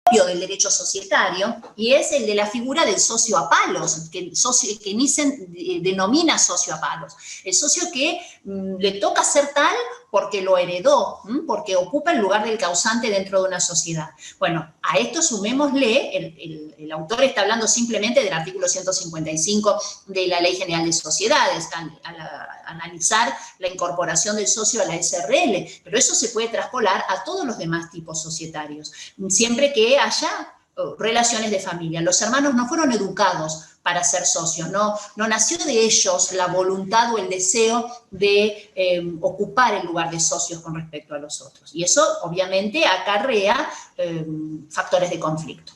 del derecho societario, y es el de la figura del socio a palos, que Nielsen denomina socio a palos. El socio que le toca ser tal porque lo heredó, porque ocupa el lugar del causante dentro de una sociedad. Bueno, a esto sumémosle, el autor está hablando simplemente del artículo 155 de la Ley General de Sociedades, al analizar la incorporación del socio a la SRL, pero eso se puede traspolar a todos los demás tipos societarios, siempre que haya relaciones de familia. Los hermanos no fueron educados para ser socios, no nació de ellos la voluntad o el deseo de ocupar el lugar de socios con respecto a los otros. Y eso obviamente acarrea factores de conflicto.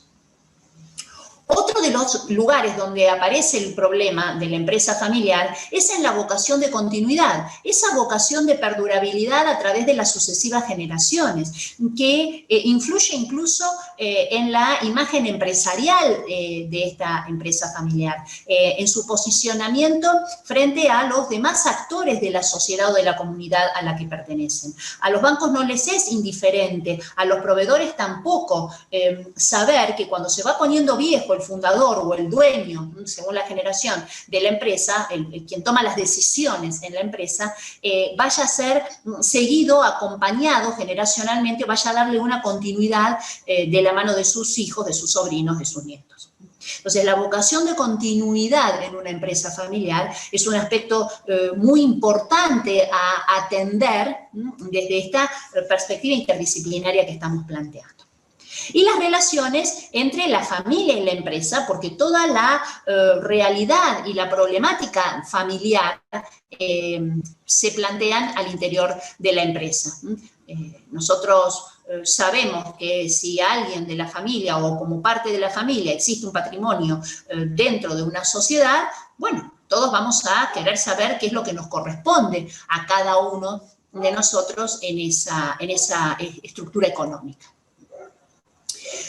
Otro de los lugares donde aparece el problema de la empresa familiar es en la vocación de continuidad, esa vocación de perdurabilidad a través de las sucesivas generaciones, que influye incluso en la imagen empresarial de esta empresa familiar, en su posicionamiento frente a los demás actores de la sociedad o de la comunidad a la que pertenecen. A los bancos no les es indiferente, a los proveedores tampoco, saber que cuando se va poniendo viejo el fundador o el dueño, según la generación de la empresa, quien toma las decisiones en la empresa, vaya a ser seguido, acompañado generacionalmente, vaya a darle una continuidad de la mano de sus hijos, de sus sobrinos, de sus nietos. Entonces, la vocación de continuidad en una empresa familiar es un aspecto muy importante a atender desde esta perspectiva interdisciplinaria que estamos planteando. Y las relaciones entre la familia y la empresa, porque toda la realidad y la problemática familiar se plantean al interior de la empresa. Nosotros sabemos que si alguien de la familia o como parte de la familia existe un patrimonio dentro de una sociedad, bueno, todos vamos a querer saber qué es lo que nos corresponde a cada uno de nosotros en esa estructura económica.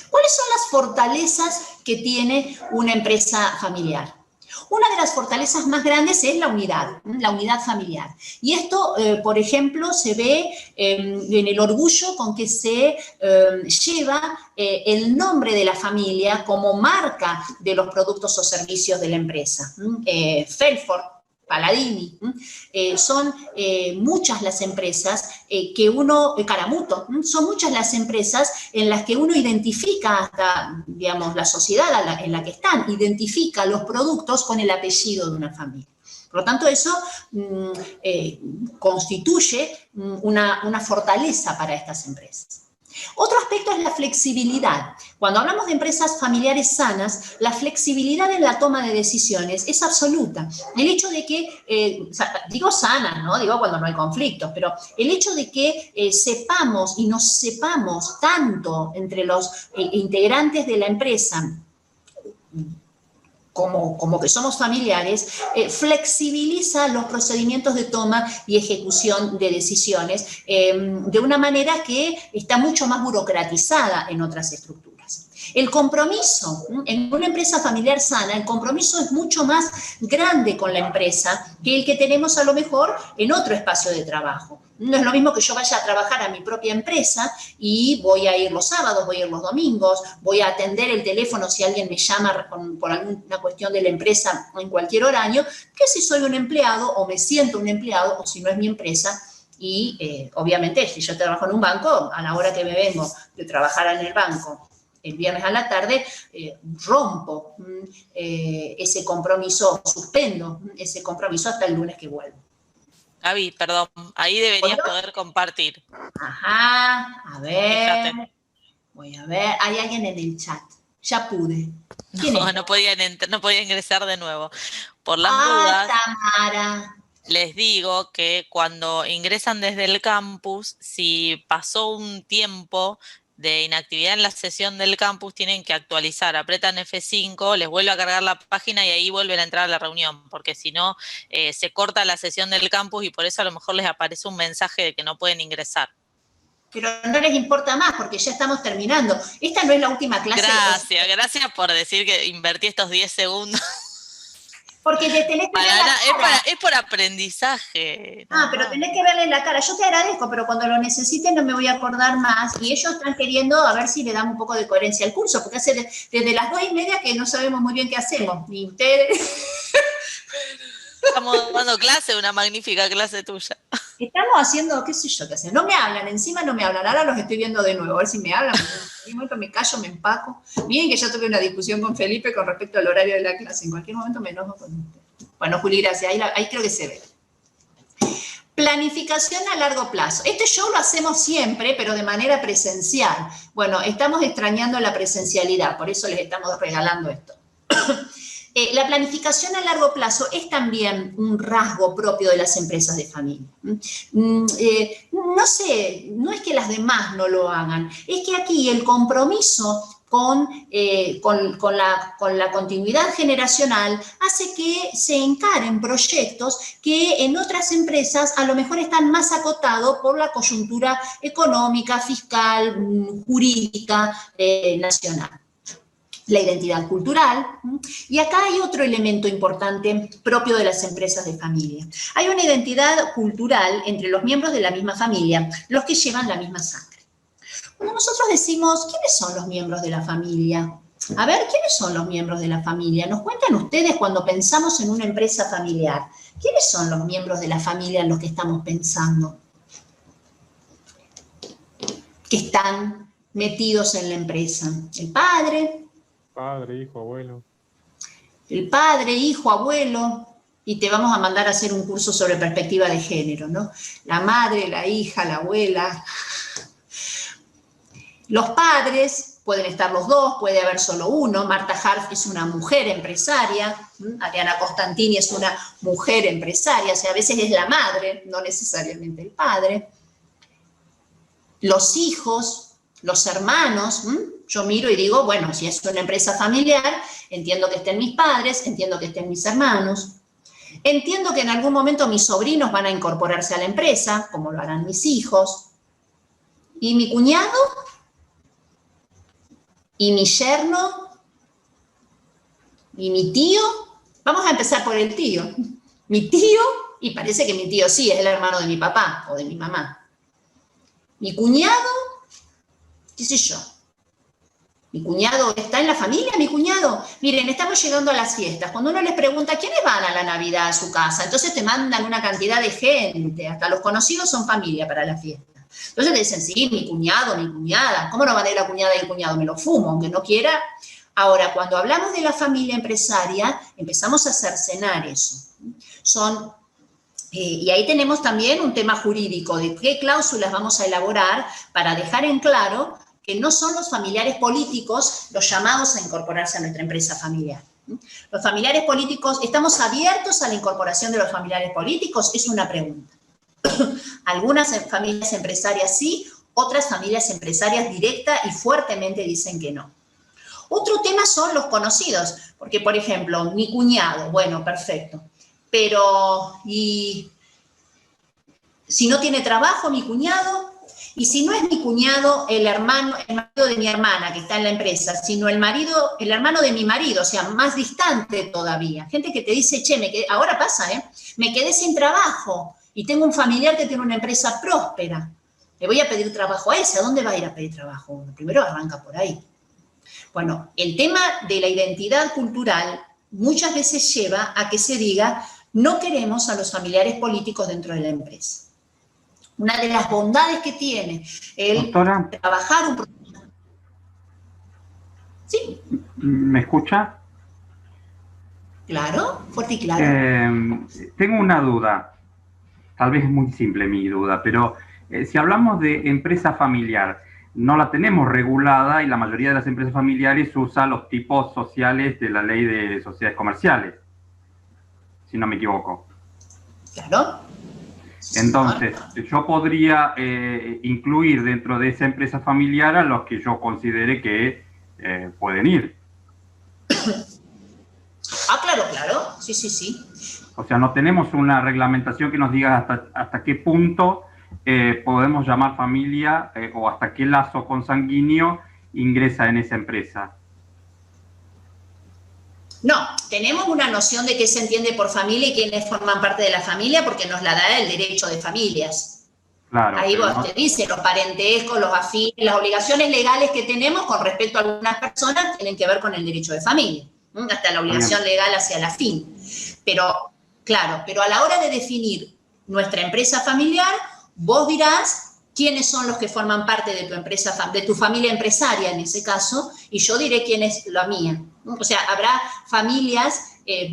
¿Cuáles son las fortalezas que tiene una empresa familiar? Una de las fortalezas más grandes es la unidad familiar. Y esto, por ejemplo, se ve en el orgullo con que se lleva el nombre de la familia como marca de los productos o servicios de la empresa. Felford, Paladini, son muchas las empresas Caramuto, son muchas las empresas en las que uno identifica hasta, digamos, la sociedad en la que están, identifica los productos con el apellido de una familia. Por lo tanto, eso constituye una fortaleza para estas empresas. Otro aspecto es la flexibilidad. Cuando hablamos de empresas familiares sanas, la flexibilidad en la toma de decisiones es absoluta. El hecho de que, digo sanas, ¿no? Digo cuando no hay conflictos, pero el hecho de que sepamos y nos sepamos tanto entre los integrantes de la empresa como que somos familiares, flexibiliza los procedimientos de toma y ejecución de decisiones de una manera que está mucho más burocratizada en otras estructuras. El compromiso, en una empresa familiar sana, el compromiso es mucho más grande con la empresa que el que tenemos a lo mejor en otro espacio de trabajo. No es lo mismo que yo vaya a trabajar a mi propia empresa y voy a ir los sábados, voy a ir los domingos, voy a atender el teléfono si alguien me llama por alguna cuestión de la empresa en cualquier horario, que si soy un empleado o me siento un empleado o si no es mi empresa. Y obviamente si yo trabajo en un banco, a la hora que me vengo de trabajar en el banco el viernes a la tarde, rompo ese compromiso, suspendo ese compromiso hasta el lunes que vuelvo. Gaby, perdón, ahí deberías poder compartir. Ajá, a ver. Fíjate. Voy a ver, hay alguien en el chat. Ya pude. No podía ingresar de nuevo. Por las dudas, Tamara. Les digo que cuando ingresan desde el campus, si pasó un tiempo de inactividad en la sesión del campus, tienen que actualizar, apretan F5, les vuelve a cargar la página y ahí vuelven a entrar a la reunión, porque si no, se corta la sesión del campus y por eso a lo mejor les aparece un mensaje de que no pueden ingresar. Pero no les importa más porque ya estamos terminando. Esta no es la última clase. Gracias por decir que invertí estos 10 segundos. Porque te tenés que ver la cara. Es por aprendizaje. Pero tenés que verle la cara. Yo te agradezco, pero cuando lo necesiten no me voy a acordar más. Y ellos están queriendo a ver si le damos un poco de coherencia al curso, porque hace desde las 2:30 que no sabemos muy bien qué hacemos. Ni ustedes. Estamos dando clase, una magnífica clase tuya. Estamos haciendo, qué sé yo qué hacen. No me hablan, encima no me hablan. Ahora los estoy viendo de nuevo, a ver si me hablan. En un momento me callo, me empaco. Miren que ya tuve una discusión con Felipe con respecto al horario de la clase. En cualquier momento me enojo con usted. Bueno, Juli, gracias. Ahí creo que se ve. Planificación a largo plazo. Este show lo hacemos siempre, pero de manera presencial. Bueno, estamos extrañando la presencialidad, por eso les estamos regalando esto. La planificación a largo plazo es también un rasgo propio de las empresas de familia. No sé, no es que las demás no lo hagan, es que aquí el compromiso con la continuidad generacional hace que se encaren proyectos que en otras empresas a lo mejor están más acotados por la coyuntura económica, fiscal, jurídica, nacional. La identidad cultural. Y acá hay otro elemento importante propio de las empresas de familia. Hay una identidad cultural entre los miembros de la misma familia, los que llevan la misma sangre. Cuando nosotros decimos, ¿quiénes son los miembros de la familia? A ver, ¿quiénes son los miembros de la familia? Nos cuentan ustedes cuando pensamos en una empresa familiar. ¿Quiénes son los miembros de la familia en los que estamos pensando? Que están metidos en la empresa. El padre. Padre, hijo, abuelo. El padre, hijo, abuelo, y te vamos a mandar a hacer un curso sobre perspectiva de género, ¿no? La madre, la hija, la abuela. Los padres, pueden estar los dos, puede haber solo uno. Marta Harf es una mujer empresaria, Ariana Costantini es una mujer empresaria, o sea, a veces es la madre, no necesariamente el padre. Los hijos, los hermanos, yo miro y digo, bueno, si es una empresa familiar, entiendo que estén mis padres, entiendo que estén mis hermanos, entiendo que en algún momento mis sobrinos van a incorporarse a la empresa, como lo harán mis hijos, y mi cuñado, y mi yerno, y mi tío. Vamos a empezar por el tío. Mi tío, y parece que mi tío sí es el hermano de mi papá o de mi mamá. Mi cuñado, qué sé yo. ¿Mi cuñado está en la familia, mi cuñado? Miren, estamos llegando a las fiestas. Cuando uno les pregunta, ¿quiénes van a la Navidad a su casa? Entonces te mandan una cantidad de gente. Hasta los conocidos son familia para la fiesta. Entonces te dicen, sí, mi cuñado, mi cuñada. ¿Cómo no van a ir la cuñada y el cuñado? Me lo fumo, aunque no quiera. Ahora, cuando hablamos de la familia empresaria, empezamos a cercenar eso. Y ahí tenemos también un tema jurídico de qué cláusulas vamos a elaborar para dejar en claro que no son los familiares políticos los llamados a incorporarse a nuestra empresa familiar. Los familiares políticos, ¿estamos abiertos a la incorporación de los familiares políticos? Es una pregunta. Algunas familias empresarias sí, otras familias empresarias directa y fuertemente dicen que no. Otro tema son los conocidos, porque, por ejemplo, mi cuñado, bueno, perfecto, pero ¿y si no tiene trabajo mi cuñado? Y si no es mi cuñado, el marido de mi hermana que está en la empresa, sino el hermano de mi marido, o sea, más distante todavía. Gente que te dice, che, ahora pasa, me quedé sin trabajo y tengo un familiar que tiene una empresa próspera. Le voy a pedir trabajo a ese. ¿A dónde va a ir a pedir trabajo? Primero arranca por ahí. Bueno, el tema de la identidad cultural muchas veces lleva a que se diga, no queremos a los familiares políticos dentro de la empresa. Una de las bondades que tiene el trabajar un proceso. ¿Sí? ¿Me escucha? Claro, fuerte y claro. Tengo una duda, tal vez es muy simple mi duda, pero si hablamos de empresa familiar, no la tenemos regulada y la mayoría de las empresas familiares usa los tipos sociales de la ley de sociedades comerciales, si no me equivoco. Claro. Entonces, yo podría incluir dentro de esa empresa familiar a los que yo considere que pueden ir. Claro. Sí. O sea, no tenemos una reglamentación que nos diga hasta qué punto podemos llamar familia o hasta qué lazo consanguíneo ingresa en esa empresa. No, tenemos una noción de qué se entiende por familia y quiénes forman parte de la familia porque nos la da el derecho de familias. Claro. Ahí vos te dice, los parentescos, los afines, las obligaciones legales que tenemos con respecto a algunas personas tienen que ver con el derecho de familia, hasta la obligación legal hacia la fin. Pero, claro, pero a la hora de definir nuestra empresa familiar, vos dirás quiénes son los que forman parte de tu empresa, de tu familia empresaria en ese caso, y yo diré quién es la mía. O sea, habrá familias,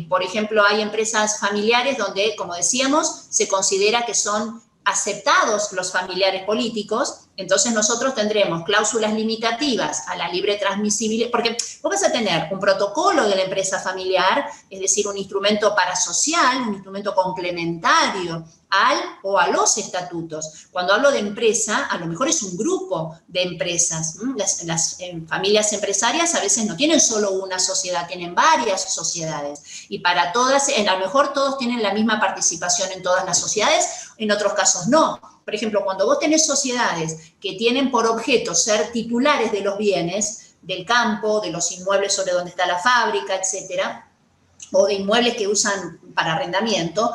por ejemplo, hay empresas familiares donde, como decíamos, se considera que son aceptados los familiares políticos, entonces nosotros tendremos cláusulas limitativas a la libre transmisibilidad, porque vos vas a tener un protocolo de la empresa familiar, es decir, un instrumento parasocial, un instrumento complementario al o a los estatutos. Cuando hablo de empresa, a lo mejor es un grupo de empresas. Las familias empresarias a veces no tienen solo una sociedad, tienen varias sociedades. Y para todas, a lo mejor todos tienen la misma participación en todas las sociedades, en otros casos no. Por ejemplo, cuando vos tenés sociedades que tienen por objeto ser titulares de los bienes, del campo, de los inmuebles sobre donde está la fábrica, etcétera, o de inmuebles que usan para arrendamiento,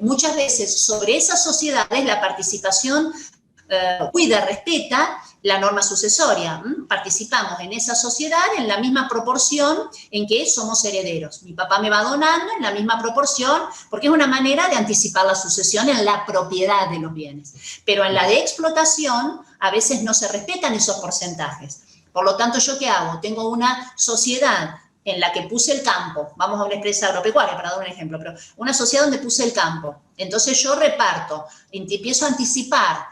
muchas veces sobre esas sociedades la participación cuida, respeta la norma sucesoria. Participamos en esa sociedad en la misma proporción en que somos herederos. Mi papá me va donando en la misma proporción porque es una manera de anticipar la sucesión en la propiedad de los bienes. Pero en la de explotación a veces no se respetan esos porcentajes. Por lo tanto, ¿yo qué hago? Tengo una sociedad en la que puse el campo, vamos a una empresa agropecuaria para dar un ejemplo, pero una sociedad donde puse el campo. Entonces yo reparto, empiezo a anticipar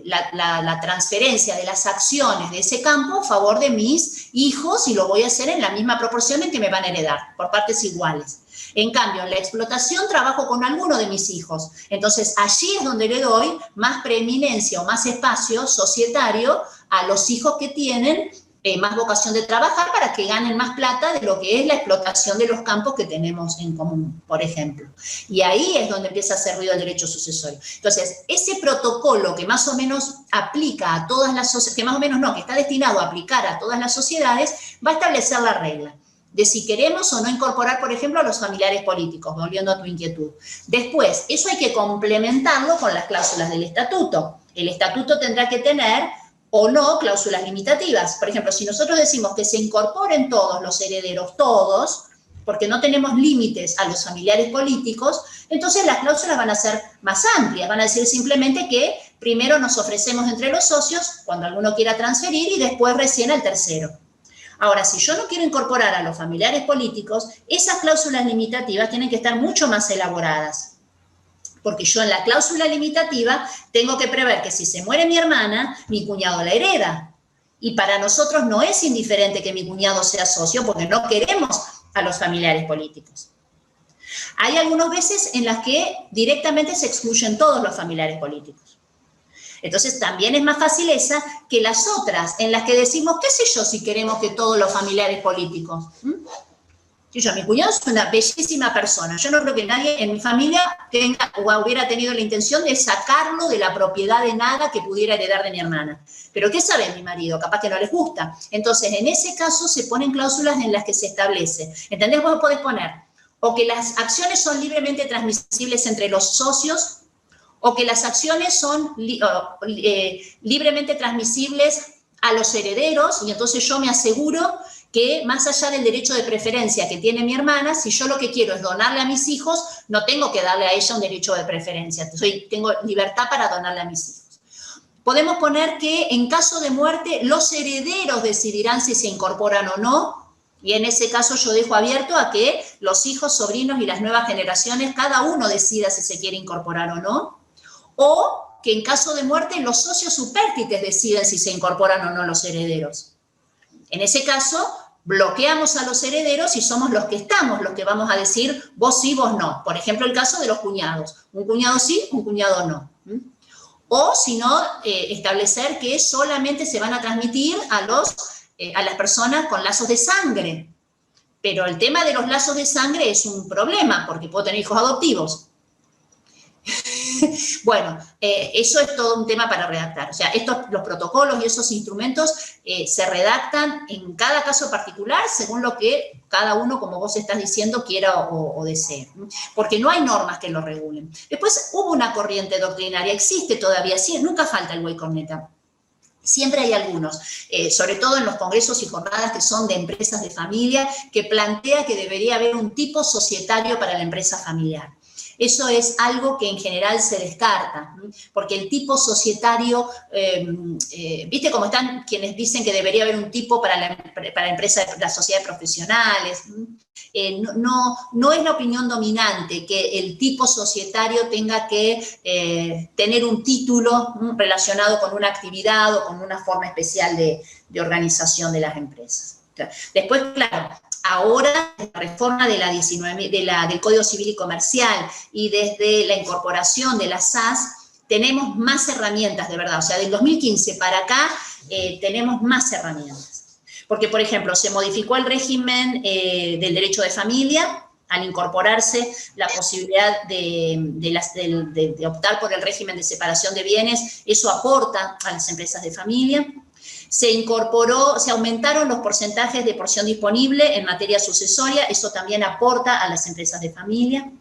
la transferencia de las acciones de ese campo a favor de mis hijos y lo voy a hacer en la misma proporción en que me van a heredar, por partes iguales. En cambio, en la explotación trabajo con alguno de mis hijos. Entonces, allí es donde le doy más preeminencia o más espacio societario a los hijos que tienen más vocación de trabajar para que ganen más plata de lo que es la explotación de los campos que tenemos en común, por ejemplo. Y ahí es donde empieza a hacer ruido el derecho sucesorio. Entonces, ese protocolo que más o menos aplica a todas las sociedades, que más o menos no, que está destinado a aplicar a todas las sociedades, va a establecer la regla de si queremos o no incorporar, por ejemplo, a los familiares políticos, volviendo a tu inquietud. Después, eso hay que complementarlo con las cláusulas del estatuto. El estatuto tendrá que tener o no cláusulas limitativas. Por ejemplo, si nosotros decimos que se incorporen todos los herederos, todos, porque no tenemos límites a los familiares políticos, entonces las cláusulas van a ser más amplias, van a decir simplemente que primero nos ofrecemos entre los socios cuando alguno quiera transferir y después recién al tercero. Ahora, si yo no quiero incorporar a los familiares políticos, esas cláusulas limitativas tienen que estar mucho más elaboradas. Porque yo en la cláusula limitativa tengo que prever que si se muere mi hermana, mi cuñado la hereda. Y para nosotros no es indiferente que mi cuñado sea socio porque no queremos a los familiares políticos. Hay algunas veces en las que directamente se excluyen todos los familiares políticos. Entonces también es más fácil esa que las otras en las que decimos, qué sé yo si queremos que todos los familiares políticos... Mi cuñado es una bellísima persona. Yo no creo que nadie en mi familia tenga o hubiera tenido la intención de sacarlo de la propiedad de nada que pudiera heredar de mi hermana. Pero ¿qué sabe mi marido? Capaz que no les gusta. Entonces, en ese caso se ponen cláusulas en las que se establece. ¿Entendés? Vos podés poner o que las acciones son libremente transmisibles entre los socios o que las acciones son libremente transmisibles a los herederos y entonces yo me aseguro que más allá del derecho de preferencia que tiene mi hermana, si yo lo que quiero es donarle a mis hijos, no tengo que darle a ella un derecho de preferencia. Tengo libertad para donarle a mis hijos. Podemos poner que en caso de muerte los herederos decidirán si se incorporan o no, y en ese caso yo dejo abierto a que los hijos, sobrinos y las nuevas generaciones, cada uno decida si se quiere incorporar o no, o que en caso de muerte los socios supértites deciden si se incorporan o no los herederos. En ese caso, bloqueamos a los herederos y somos los que estamos, los que vamos a decir vos sí, vos no. Por ejemplo, el caso de los cuñados. Un cuñado sí, un cuñado no. O, si no, establecer que solamente se van a transmitir a las personas con lazos de sangre. Pero el tema de los lazos de sangre es un problema, porque puedo tener hijos adoptivos. Bueno, eso es todo un tema para redactar. O sea, los protocolos y esos instrumentos se redactan en cada caso particular según lo que cada uno, como vos estás diciendo, quiera o desee. Porque no hay normas que lo regulen. Después hubo una corriente doctrinaria, existe todavía, sí, nunca falta el güey corneta. Siempre hay algunos, sobre todo en los congresos y jornadas que son de empresas de familia, que plantea que debería haber un tipo societario para la empresa familiar. Eso es algo que en general se descarta, porque el tipo societario, ¿viste cómo están quienes dicen que debería haber un tipo para la empresa, la sociedad de profesionales? No es la opinión dominante que el tipo societario tenga que tener un título relacionado con una actividad o con una forma especial de organización de las empresas. Después, claro, ahora la reforma de del Código Civil y Comercial y desde la incorporación de las SAS, tenemos más herramientas, de verdad. O sea, del 2015 para acá tenemos más herramientas. Porque, por ejemplo, se modificó el régimen del derecho de familia al incorporarse la posibilidad de optar por el régimen de separación de bienes. Eso aporta a las empresas de familia. Se aumentaron los porcentajes de porción disponible en materia sucesoria, eso también aporta a las empresas de familia.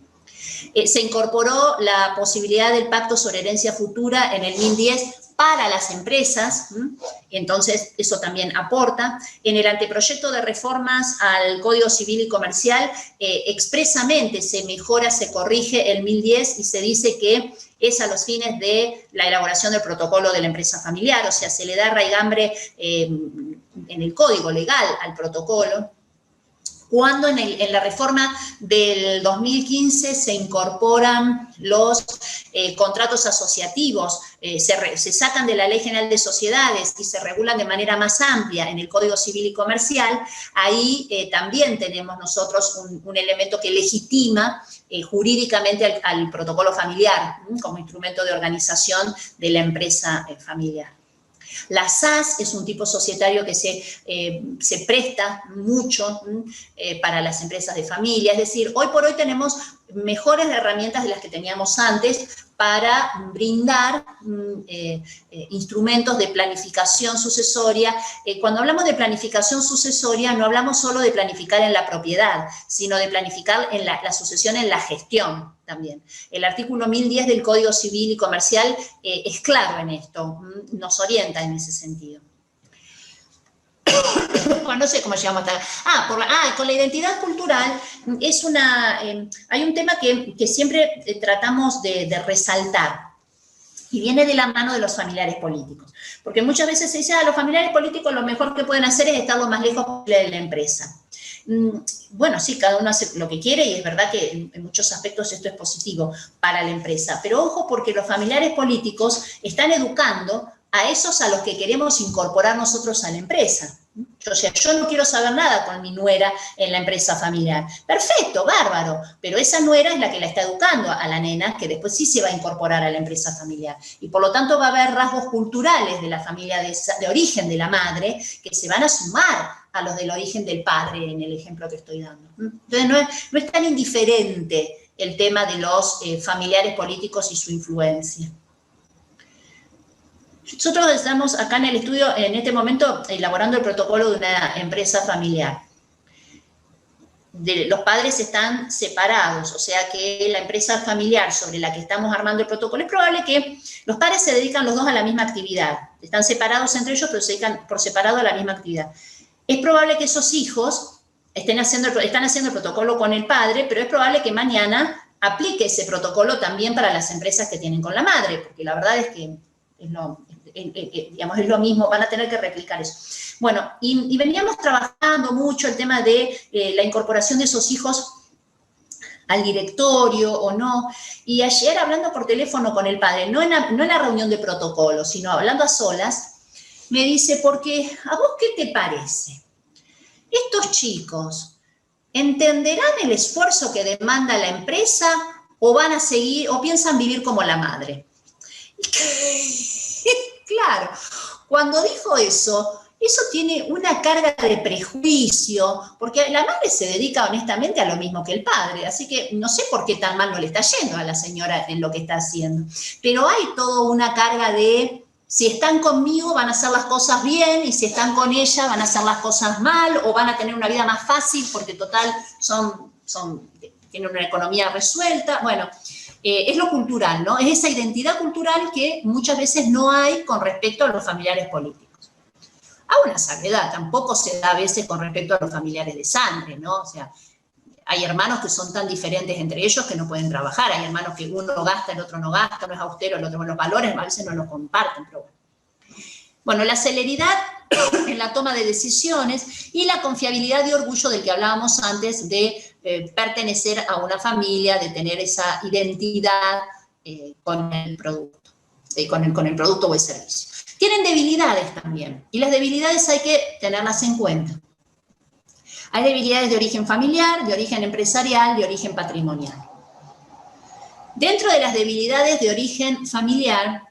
Se incorporó la posibilidad del pacto sobre herencia futura en el 2010 para las empresas, entonces eso también aporta. En el anteproyecto de reformas al Código Civil y Comercial, expresamente se mejora, se corrige el 2010 y se dice que es a los fines de la elaboración del protocolo de la empresa familiar, o sea, se le da raigambre en el código legal al protocolo. Cuando en la reforma del 2015 se incorporan los contratos asociativos, se sacan de la Ley General de Sociedades y se regulan de manera más amplia en el Código Civil y Comercial, ahí también tenemos nosotros un elemento que legitima jurídicamente al protocolo familiar como instrumento de organización de la empresa familiar. La SAS es un tipo societario que se presta mucho para las empresas de familia, es decir, hoy por hoy tenemos mejores herramientas de las que teníamos antes para brindar instrumentos de planificación sucesoria. Cuando hablamos de planificación sucesoria, no hablamos solo de planificar en la propiedad, sino de planificar en la sucesión en la gestión también. El artículo 1010 del Código Civil y Comercial es claro en esto, nos orienta en ese sentido. Bueno, no sé cómo llegamos hasta acá. Con la identidad cultural hay un tema que siempre tratamos de resaltar y viene de la mano de los familiares políticos. Porque muchas veces se dice, los familiares políticos lo mejor que pueden hacer es estar lo más lejos posible de la empresa. Bueno, sí, cada uno hace lo que quiere y es verdad que en muchos aspectos esto es positivo para la empresa. Pero ojo, porque los familiares políticos están educando a esos a los que queremos incorporar nosotros a la empresa. O sea, yo no quiero saber nada con mi nuera en la empresa familiar. Perfecto, bárbaro, pero esa nuera es la que la está educando a la nena, que después sí se va a incorporar a la empresa familiar. Y por lo tanto va a haber rasgos culturales de la familia de origen de la madre que se van a sumar a los del origen del padre, en el ejemplo que estoy dando. Entonces no es tan indiferente el tema de los familiares políticos y su influencia. Nosotros estamos acá en el estudio, en este momento, elaborando el protocolo de una empresa familiar. Los padres están separados, o sea que la empresa familiar sobre la que estamos armando el protocolo, es probable que los padres se dedican los dos a la misma actividad. Están separados entre ellos, pero se dedican por separado a la misma actividad. Es probable que esos hijos están haciendo el protocolo con el padre, pero es probable que mañana aplique ese protocolo también para las empresas que tienen con la madre, porque la verdad es que es lo mismo, van a tener que replicar eso. Bueno, y veníamos trabajando mucho el tema de la incorporación de esos hijos al directorio o no, y ayer hablando por teléfono con el padre, no en la reunión de protocolo, sino hablando a solas, me dice, porque ¿a vos qué te parece? ¿Estos chicos entenderán el esfuerzo que demanda la empresa o van a seguir, o piensan vivir como la madre? Claro, cuando dijo eso, eso tiene una carga de prejuicio, porque la madre se dedica honestamente a lo mismo que el padre, así que no sé por qué tan mal no le está yendo a la señora en lo que está haciendo. Pero hay toda una carga de, si están conmigo van a hacer las cosas bien, y si están con ella van a hacer las cosas mal, o van a tener una vida más fácil, porque total tienen una economía resuelta. Bueno, es lo cultural, ¿no? Es esa identidad cultural que muchas veces no hay con respecto a los familiares políticos. A una salvedad, tampoco se da a veces con respecto a los familiares de sangre, ¿no? O sea, hay hermanos que son tan diferentes entre ellos que no pueden trabajar, hay hermanos que uno gasta, el otro no gasta, uno es austero, el otro con los valores, a veces no los comparten, pero bueno. Bueno, la celeridad en la toma de decisiones y la confiabilidad y orgullo del que hablábamos antes de pertenecer a una familia, de tener esa identidad con el producto, con el producto o el servicio. Tienen debilidades también, y las debilidades hay que tenerlas en cuenta. Hay debilidades de origen familiar, de origen empresarial, de origen patrimonial. Dentro de las debilidades de origen familiar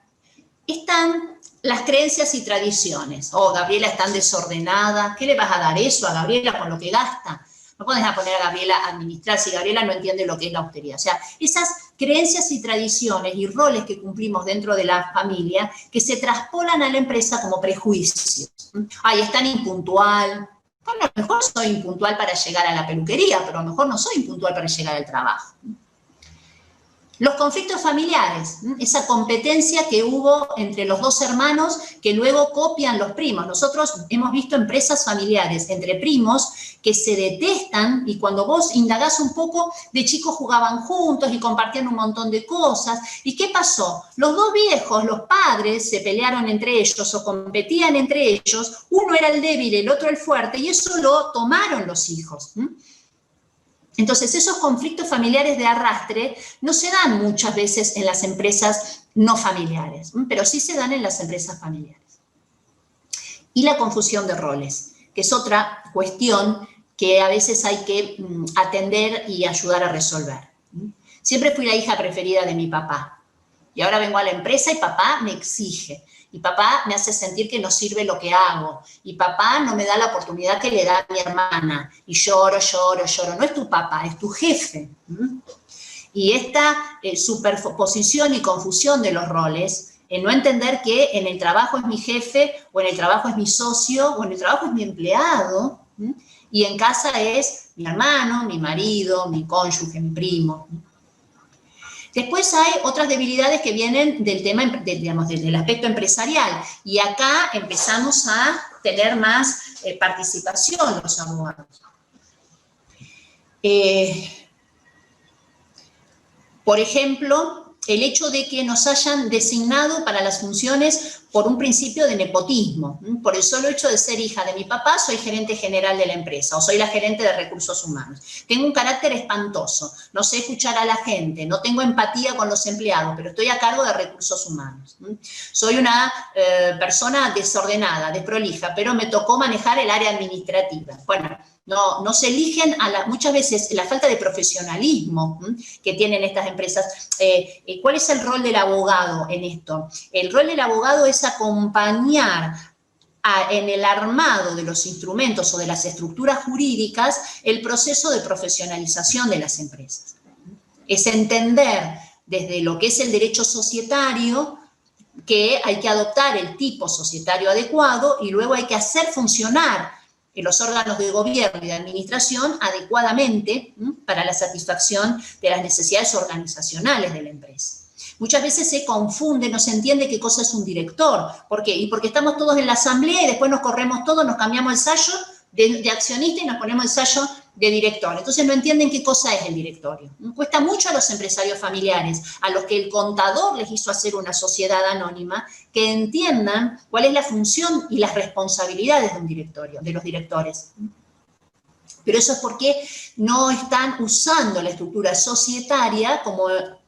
están las creencias y tradiciones. Oh, Gabriela es tan desordenada, ¿qué le vas a dar eso a Gabriela con lo que gasta? No puedes poner a Gabriela a administrar si Gabriela no entiende lo que es la austeridad. O sea, esas creencias y tradiciones y roles que cumplimos dentro de la familia que se traspolan a la empresa como prejuicios. Ay, es tan impuntual. Bueno, a lo mejor soy impuntual para llegar a la peluquería, pero a lo mejor no soy impuntual para llegar al trabajo. Los conflictos familiares, esa competencia que hubo entre los dos hermanos que luego copian los primos. Nosotros hemos visto empresas familiares entre primos que se detestan, y cuando vos indagás un poco, de chicos jugaban juntos y compartían un montón de cosas. ¿Y qué pasó? Los dos viejos, los padres, se pelearon entre ellos o competían entre ellos. Uno era el débil, el otro el fuerte, y eso lo tomaron los hijos. Entonces, esos conflictos familiares de arrastre no se dan muchas veces en las empresas no familiares, pero sí se dan en las empresas familiares. Y la confusión de roles, que es otra cuestión que a veces hay que atender y ayudar a resolver. Siempre fui la hija preferida de mi papá, y ahora vengo a la empresa y papá me exige. Y papá me hace sentir que no sirve lo que hago. Y papá no me da la oportunidad que le da a mi hermana. Y lloro, lloro, lloro. No es tu papá, es tu jefe. Y esta superposición y confusión de los roles, en no entender que en el trabajo es mi jefe, o en el trabajo es mi socio, o en el trabajo es mi empleado, y en casa es mi hermano, mi marido, mi cónyuge, mi primo. Después hay otras debilidades que vienen del tema, digamos, del aspecto empresarial, y acá empezamos a tener más participación los abogados. Por ejemplo, el hecho de que nos hayan designado para las funciones por un principio de nepotismo. Por el solo hecho de ser hija de mi papá, soy gerente general de la empresa, o soy la gerente de recursos humanos. Tengo un carácter espantoso, no sé escuchar a la gente, no tengo empatía con los empleados, pero estoy a cargo de recursos humanos. Soy una persona desordenada, desprolija, pero me tocó manejar el área administrativa. Bueno, no se eligen muchas veces la falta de profesionalismo que tienen estas empresas. ¿Cuál es el rol del abogado en esto? El rol del abogado es acompañar en el armado de los instrumentos o de las estructuras jurídicas el proceso de profesionalización de las empresas. Es entender desde lo que es el derecho societario que hay que adoptar el tipo societario adecuado, y luego hay que hacer funcionar los órganos de gobierno y de administración adecuadamente para la satisfacción de las necesidades organizacionales de la empresa. Muchas veces se confunde, no se entiende qué cosa es un director. ¿Por qué? Y porque estamos todos en la asamblea y después nos corremos todos, nos cambiamos el sello de accionista y nos ponemos el sello de director. Entonces no entienden qué cosa es el directorio. Cuesta mucho a los empresarios familiares, a los que el contador les hizo hacer una sociedad anónima, que entiendan cuál es la función y las responsabilidades de un directorio, de los directores. Pero eso es porque no están usando la estructura societaria como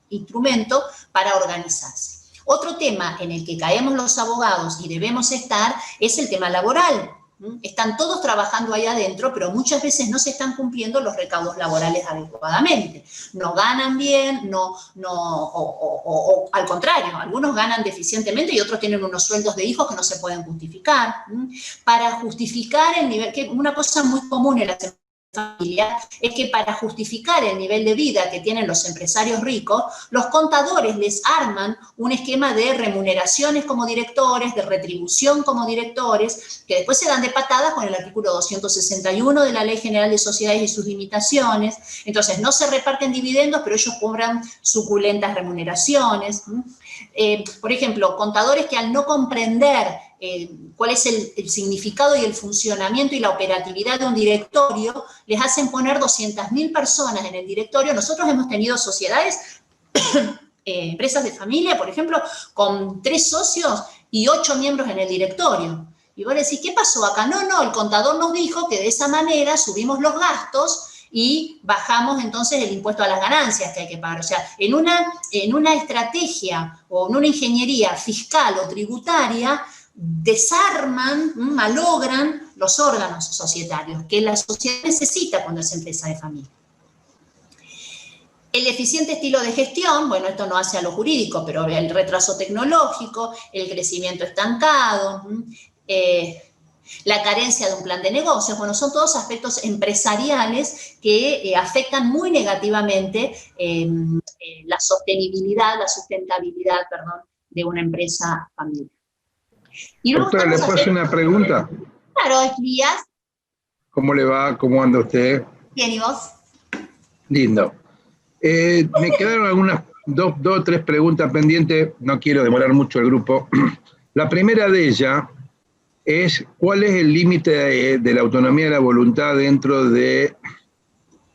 instrumento para organizarse. Otro tema en el que caemos los abogados y debemos estar es el tema laboral. Están todos trabajando ahí adentro, pero muchas veces no se están cumpliendo los recaudos laborales adecuadamente. No ganan bien, o al contrario, algunos ganan deficientemente y otros tienen unos sueldos de hijos que no se pueden justificar. Para justificar el nivel, que una cosa muy común en las familia, es que para justificar el nivel de vida que tienen los empresarios ricos, los contadores les arman un esquema de remuneraciones como directores, de retribución como directores, que después se dan de patadas con el artículo 261 de la Ley General de Sociedades y sus limitaciones. Entonces, no se reparten dividendos, pero ellos cobran suculentas remuneraciones. Por ejemplo, contadores que al no comprender cuál es el significado y el funcionamiento y la operatividad de un directorio, les hacen poner 200.000 personas en el directorio. Nosotros hemos tenido sociedades, empresas de familia, por ejemplo, con 3 socios y 8 miembros en el directorio. Y vos decís, ¿qué pasó acá? No, el contador nos dijo que de esa manera subimos los gastos y bajamos entonces el impuesto a las ganancias que hay que pagar. O sea, en una estrategia o en una ingeniería fiscal o tributaria, desarman, malogran los órganos societarios que la sociedad necesita cuando es empresa de familia. El eficiente estilo de gestión, bueno, esto no hace a lo jurídico, pero el retraso tecnológico, el crecimiento estancado, la carencia de un plan de negocios, bueno, son todos aspectos empresariales que afectan muy negativamente la sustentabilidad, de una empresa familiar. Doctora, ¿le puedo hacer una pregunta? Claro, Elías. ¿Cómo le va? ¿Cómo anda usted? Bien, ¿y vos? Lindo. Me quedaron algunas, dos o tres preguntas pendientes, no quiero demorar mucho el grupo. La primera de ellas es, ¿cuál es el límite de la autonomía de la voluntad dentro de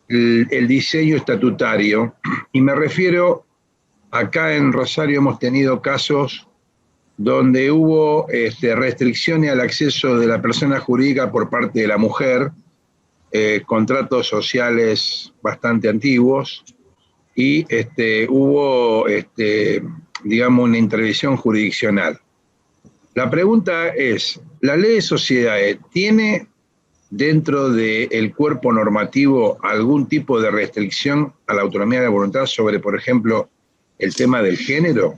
el diseño estatutario? Y me refiero, acá en Rosario hemos tenido casos donde hubo restricciones al acceso de la persona jurídica por parte de la mujer, contratos sociales bastante antiguos, y hubo, digamos, una intervención jurisdiccional. La pregunta es, ¿la ley de sociedades tiene dentro del cuerpo normativo algún tipo de restricción a la autonomía de la voluntad sobre, por ejemplo, el tema del género?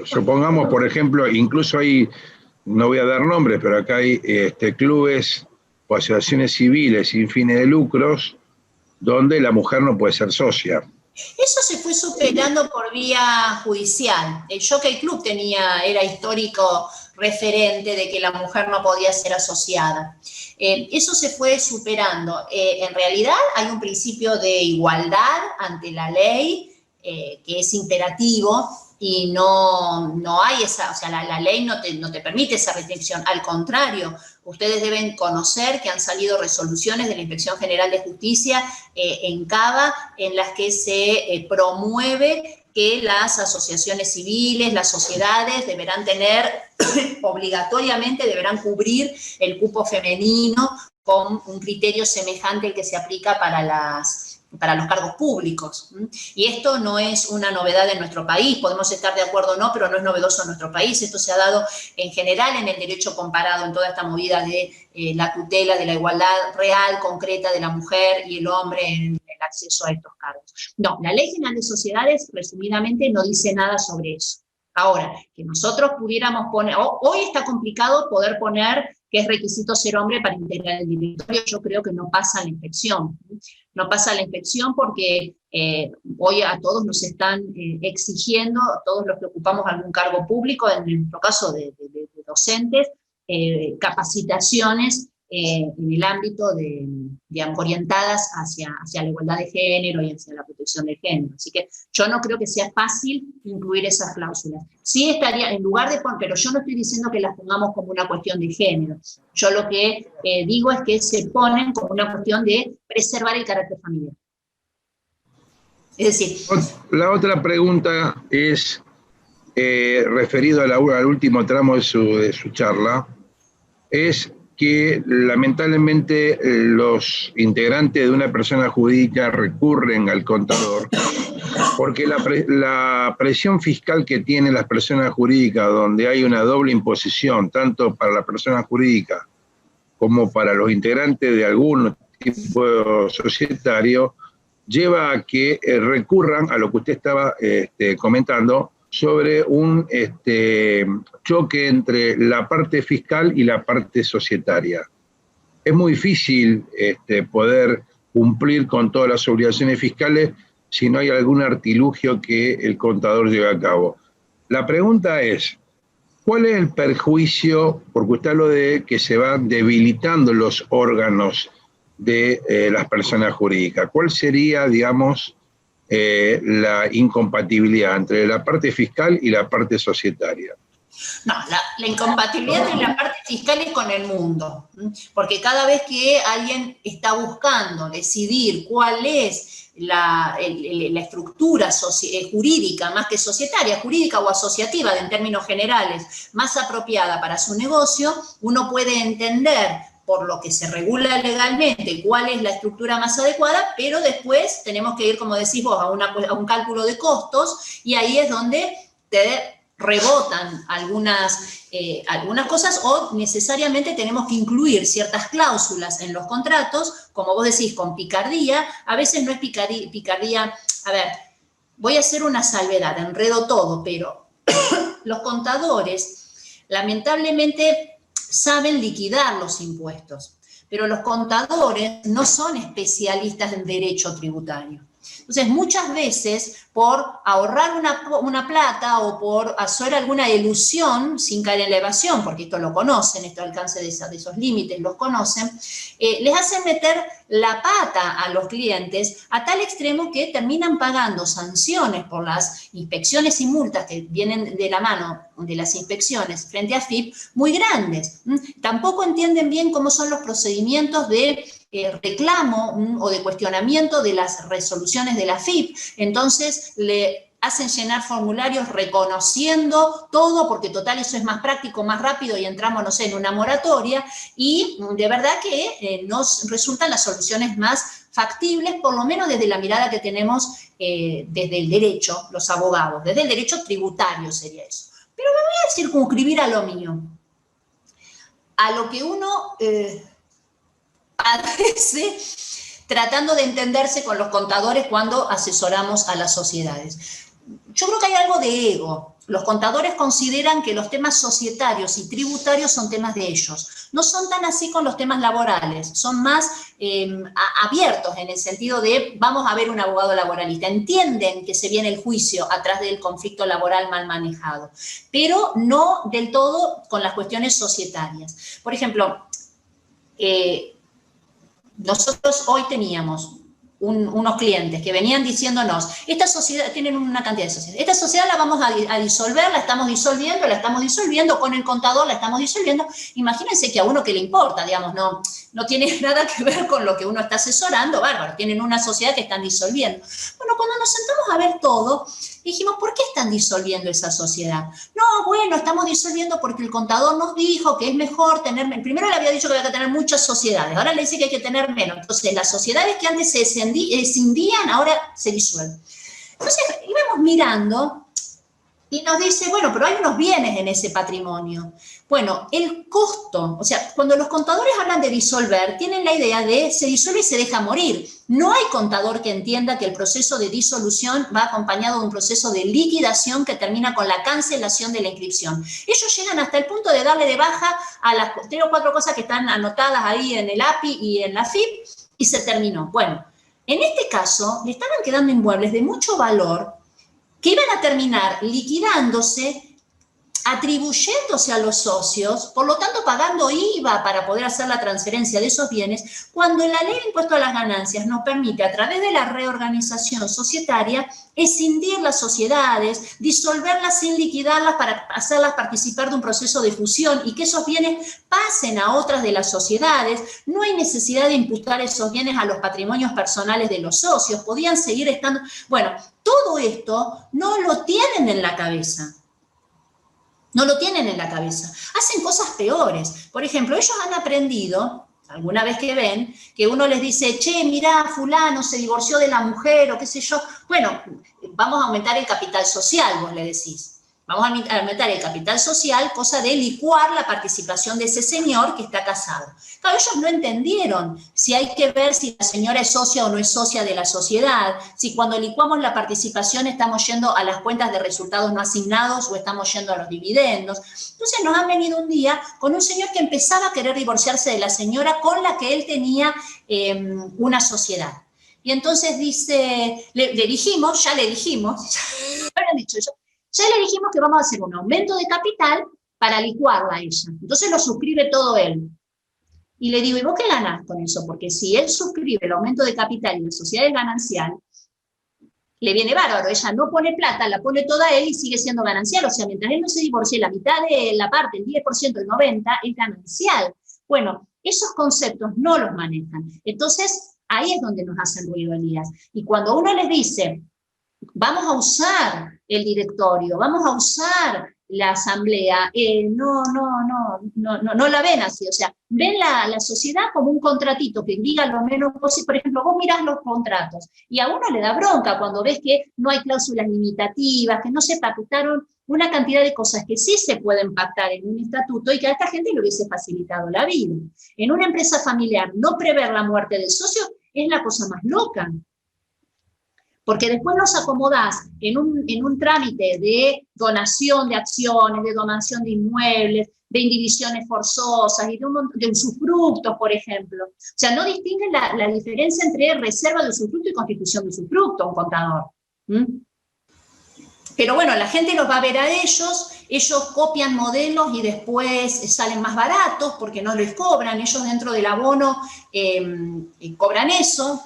Supongamos, por ejemplo, incluso hay, no voy a dar nombres, pero acá hay clubes o asociaciones civiles sin fines de lucros donde la mujer no puede ser socia. Eso se fue superando por vía judicial. El Jockey Club era histórico referente de que la mujer no podía ser asociada. Eso se fue superando. En realidad hay un principio de igualdad ante la ley que es imperativo y no hay esa, o sea, la ley no te permite esa restricción. Al contrario, ustedes deben conocer que han salido resoluciones de la Inspección General de Justicia en Cava en las que se promueve que las asociaciones civiles, las sociedades deberán tener, obligatoriamente deberán cubrir el cupo femenino con un criterio semejante al que se aplica para los cargos públicos. Y esto no es una novedad en nuestro país, podemos estar de acuerdo o no, pero no es novedoso en nuestro país. Esto se ha dado en general en el derecho comparado, en toda esta movida de la tutela, de la igualdad real, concreta de la mujer y el hombre en el acceso a estos cargos. No, la Ley General de Sociedades, resumidamente, no dice nada sobre eso. Ahora, que nosotros pudiéramos poner, hoy está complicado poder poner que es requisito ser hombre para integrar el directorio, yo creo que no pasa la inspección. No pasa la inspección porque hoy a todos nos están exigiendo, todos los que ocupamos algún cargo público, en nuestro caso de docentes, capacitaciones en el ámbito digamos, orientadas hacia la igualdad de género y hacia la protección del género. Así que yo no creo que sea fácil incluir esas cláusulas. Sí estaría, en lugar de poner, pero yo no estoy diciendo que las pongamos como una cuestión de género. Yo lo que digo es que se ponen como una cuestión de preservar el carácter familiar. Es decir... La otra pregunta es, referido al último tramo de su charla, es que lamentablemente los integrantes de una persona jurídica recurren al contador, porque la presión fiscal que tienen las personas jurídicas, donde hay una doble imposición, tanto para la persona jurídica como para los integrantes de algún tipo societario, lleva a que recurran a lo que usted estaba comentando, sobre un choque entre la parte fiscal y la parte societaria. Es muy difícil poder cumplir con todas las obligaciones fiscales si no hay algún artilugio que el contador lleve a cabo. La pregunta es, ¿cuál es el perjuicio, porque usted habló de que se van debilitando los órganos de las personas jurídicas? ¿Cuál sería, digamos, la incompatibilidad entre la parte fiscal y la parte societaria? No, la incompatibilidad entre la parte fiscal es con el mundo, porque cada vez que alguien está buscando decidir cuál es la estructura jurídica, más que societaria, jurídica o asociativa, en términos generales, más apropiada para su negocio, uno puede entender por lo que se regula legalmente cuál es la estructura más adecuada, pero después tenemos que ir, como decís vos, a un cálculo de costos, y ahí es donde te rebotan algunas cosas, o necesariamente tenemos que incluir ciertas cláusulas en los contratos, como vos decís, con picardía. A veces no es picardía, a ver, voy a hacer una salvedad, enredo todo, pero los contadores lamentablemente saben liquidar los impuestos, pero los contadores no son especialistas en derecho tributario. Entonces, muchas veces, por ahorrar una plata o por hacer alguna elusión, sin caer en la evasión, porque esto lo conocen, esto alcance de esos límites los conocen, les hacen meter la pata a los clientes a tal extremo que terminan pagando sanciones por las inspecciones y multas que vienen de la mano de las inspecciones frente a FIP muy grandes. Tampoco entienden bien cómo son los procedimientos de reclamo o de cuestionamiento de las resoluciones de la FIP. Entonces le hacen llenar formularios reconociendo todo, porque total eso es más práctico, más rápido, y entramos, no sé, en una moratoria, y de verdad que nos resultan las soluciones más factibles, por lo menos desde la mirada que tenemos desde el derecho, los abogados, desde el derecho tributario sería eso. Pero me voy a circunscribir a lo mío, a lo que uno padece tratando de entenderse con los contadores cuando asesoramos a las sociedades. Yo creo que hay algo de ego. Los contadores consideran que los temas societarios y tributarios son temas de ellos. No son tan así con los temas laborales, son más abiertos en el sentido de vamos a ver un abogado laboralista. Entienden que se viene el juicio atrás del conflicto laboral mal manejado, pero no del todo con las cuestiones societarias. Por ejemplo, nosotros hoy teníamos unos clientes que venían diciéndonos, esta sociedad, tienen una cantidad de sociedades, esta sociedad la vamos a disolver, la estamos disolviendo, con el contador la estamos disolviendo. Imagínense que a uno que le importa, digamos, no tiene nada que ver con lo que uno está asesorando, bárbaro, tienen una sociedad que están disolviendo. Bueno, cuando nos sentamos a ver todo, dijimos, ¿por qué están disolviendo esa sociedad? No, bueno, estamos disolviendo porque el contador nos dijo que es mejor tener, primero le había dicho que había que tener muchas sociedades, ahora le dice que hay que tener menos. Entonces, las sociedades que antes se escindían, ahora se disuelven. Entonces, íbamos mirando y nos dice, bueno, pero hay unos bienes en ese patrimonio. Bueno, el costo, o sea, cuando los contadores hablan de disolver, tienen la idea de se disuelve y se deja morir. No hay contador que entienda que el proceso de disolución va acompañado de un proceso de liquidación que termina con la cancelación de la inscripción. Ellos llegan hasta el punto de darle de baja a las 3 o 4 cosas que están anotadas ahí en el API y en la FIP y se terminó. Bueno, en este caso le estaban quedando inmuebles de mucho valor que iban a terminar liquidándose, atribuyéndose a los socios, por lo tanto pagando IVA para poder hacer la transferencia de esos bienes, cuando la ley de impuesto a las ganancias nos permite, a través de la reorganización societaria, escindir las sociedades, disolverlas sin liquidarlas para hacerlas participar de un proceso de fusión y que esos bienes pasen a otras de las sociedades. No hay necesidad de imputar esos bienes a los patrimonios personales de los socios, podían seguir estando. Bueno, todo esto no lo tienen en la cabeza. No lo tienen en la cabeza. Hacen cosas peores. Por ejemplo, ellos han aprendido, alguna vez que ven, que uno les dice, che, mirá, fulano se divorció de la mujer o qué sé yo. Bueno, vamos a aumentar el capital social, vos le decís. Vamos a aumentar el capital social, cosa de licuar la participación de ese señor que está casado. Claro, ellos no entendieron si hay que ver si la señora es socia o no es socia de la sociedad, si cuando licuamos la participación estamos yendo a las cuentas de resultados no asignados o estamos yendo a los dividendos. Entonces nos han venido un día con un señor que empezaba a querer divorciarse de la señora con la que él tenía una sociedad. Y entonces dice, ya le dijimos, ya le dijimos que vamos a hacer un aumento de capital para licuarla a ella. Entonces lo suscribe todo él. Y le digo, ¿y vos qué ganás con eso? Porque si él suscribe el aumento de capital y la sociedad es ganancial, le viene bárbaro. Ella no pone plata, la pone toda él y sigue siendo ganancial. O sea, mientras él no se divorcie, la mitad de la parte, el 10%, el 90%, es ganancial. Bueno, esos conceptos no los manejan. Entonces, ahí es donde nos hacen ruido, Elías. Y cuando uno les dice, vamos a usar el directorio, vamos a usar la asamblea, no la ven así, o sea, ven la sociedad como un contratito que diga lo menos posible. Por ejemplo, vos mirás los contratos y a uno le da bronca cuando ves que no hay cláusulas limitativas, que no se pactaron una cantidad de cosas que sí se pueden pactar en un estatuto y que a esta gente le hubiese facilitado la vida. En una empresa familiar, no prever la muerte del socio es la cosa más loca. Porque después los acomodás en un trámite de donación de acciones, de donación de inmuebles, de indivisiones forzosas y de usufructos, por ejemplo. O sea, no distinguen la diferencia entre reserva de usufructo y constitución de usufructo, un contador. Pero bueno, la gente los va a ver a ellos copian modelos y después salen más baratos porque no les cobran, ellos dentro del abono cobran eso.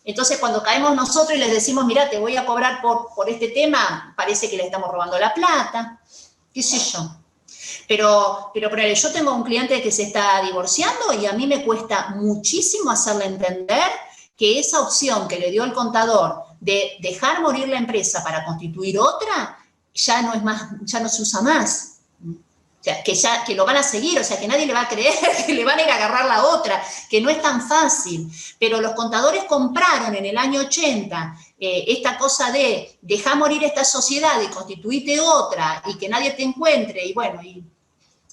Entonces, cuando caemos nosotros y les decimos, mira, te voy a cobrar por este tema, parece que le estamos robando la plata, qué sé yo. Pero yo tengo un cliente que se está divorciando y a mí me cuesta muchísimo hacerle entender que esa opción que le dio el contador de dejar morir la empresa para constituir otra, ya no se usa más. O sea, que lo van a seguir, o sea, que nadie le va a creer, que le van a ir a agarrar la otra, que no es tan fácil. Pero los contadores compraron en el año 80 esta cosa de dejar morir esta sociedad y constituirte otra y que nadie te encuentre, y bueno,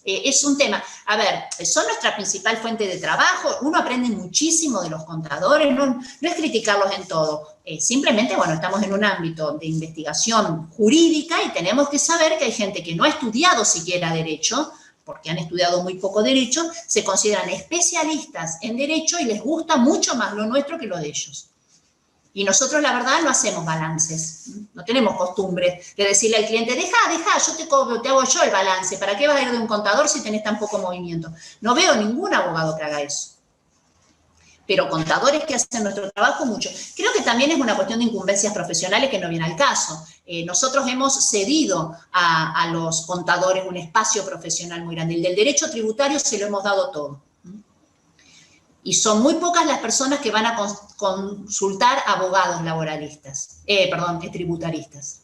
es un tema. A ver, son nuestra principal fuente de trabajo, uno aprende muchísimo de los contadores, no es criticarlos en todo, simplemente, bueno, estamos en un ámbito de investigación jurídica y tenemos que saber que hay gente que no ha estudiado siquiera derecho, porque han estudiado muy poco derecho, se consideran especialistas en derecho y les gusta mucho más lo nuestro que lo de ellos. Y nosotros, la verdad, no hacemos balances. No tenemos costumbre de decirle al cliente, deja, yo te hago yo el balance. ¿Para qué vas a ir de un contador si tenés tan poco movimiento? No veo ningún abogado que haga eso. Pero contadores que hacen nuestro trabajo, mucho. Creo que también es una cuestión de incumbencias profesionales que no viene al caso. Nosotros hemos cedido a los contadores un espacio profesional muy grande. El del derecho tributario se lo hemos dado todo. Y son muy pocas las personas que van a consultar abogados laboralistas, tributaristas.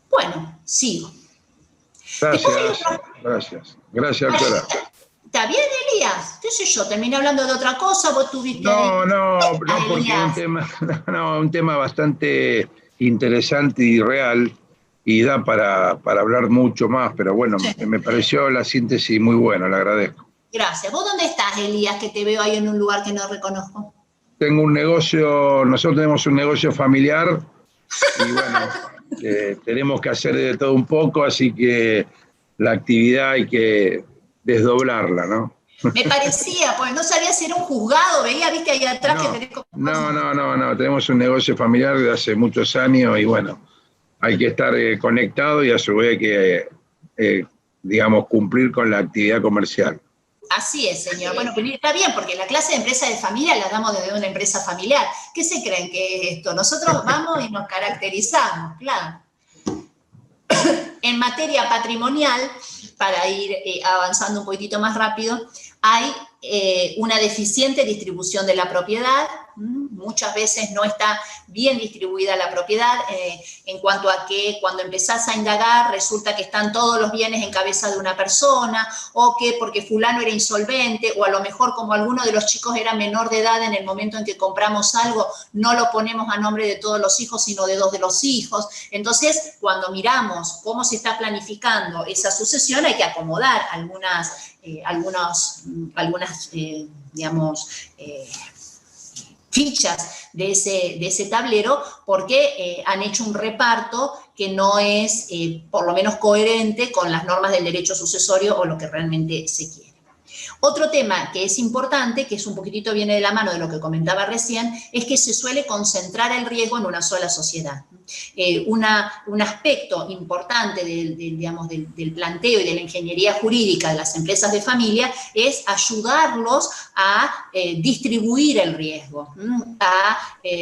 Bueno, sigo. Gracias, doctora. ¿Está bien, Elías? ¿Qué sé yo? Terminé hablando de otra cosa, vos tuviste... No, porque es un tema bastante interesante y real, y da para hablar mucho más, pero bueno, sí. Me pareció la síntesis muy buena, le agradezco. Gracias. ¿Vos dónde estás, Elías, que te veo ahí en un lugar que no reconozco? Tengo un negocio, nosotros tenemos un negocio familiar y bueno, tenemos que hacer de todo un poco, así que la actividad hay que desdoblarla, ¿no? Me parecía, pues no sabía si era un juzgado, veía, viste ahí atrás que tenés... No, tenemos un negocio familiar de hace muchos años y bueno, hay que estar conectado y a su vez hay que, digamos, cumplir con la actividad comercial. Así es, señor. Bueno, pero está bien, porque la clase de empresa de familia la damos desde una empresa familiar. ¿Qué se creen que es esto? Nosotros vamos y nos caracterizamos, claro. En materia patrimonial, para ir avanzando un poquitito más rápido, hay una deficiente distribución de la propiedad, Muchas veces no está bien distribuida la propiedad, en cuanto a que cuando empezás a indagar resulta que están todos los bienes en cabeza de una persona, o que porque fulano era insolvente, o a lo mejor como alguno de los chicos era menor de edad en el momento en que compramos algo, no lo ponemos a nombre de todos los hijos, sino de 2 de los hijos. Entonces, cuando miramos cómo se está planificando esa sucesión, hay que acomodar algunas fichas de ese tablero, porque han hecho un reparto que no es, por lo menos, coherente con las normas del derecho sucesorio o lo que realmente se quiere. Otro tema que es importante, que es un poquitito viene de la mano de lo que comentaba recién, es que se suele concentrar el riesgo en una sola sociedad. Un aspecto importante del planteo y de la ingeniería jurídica de las empresas de familia es ayudarlos a distribuir el riesgo, a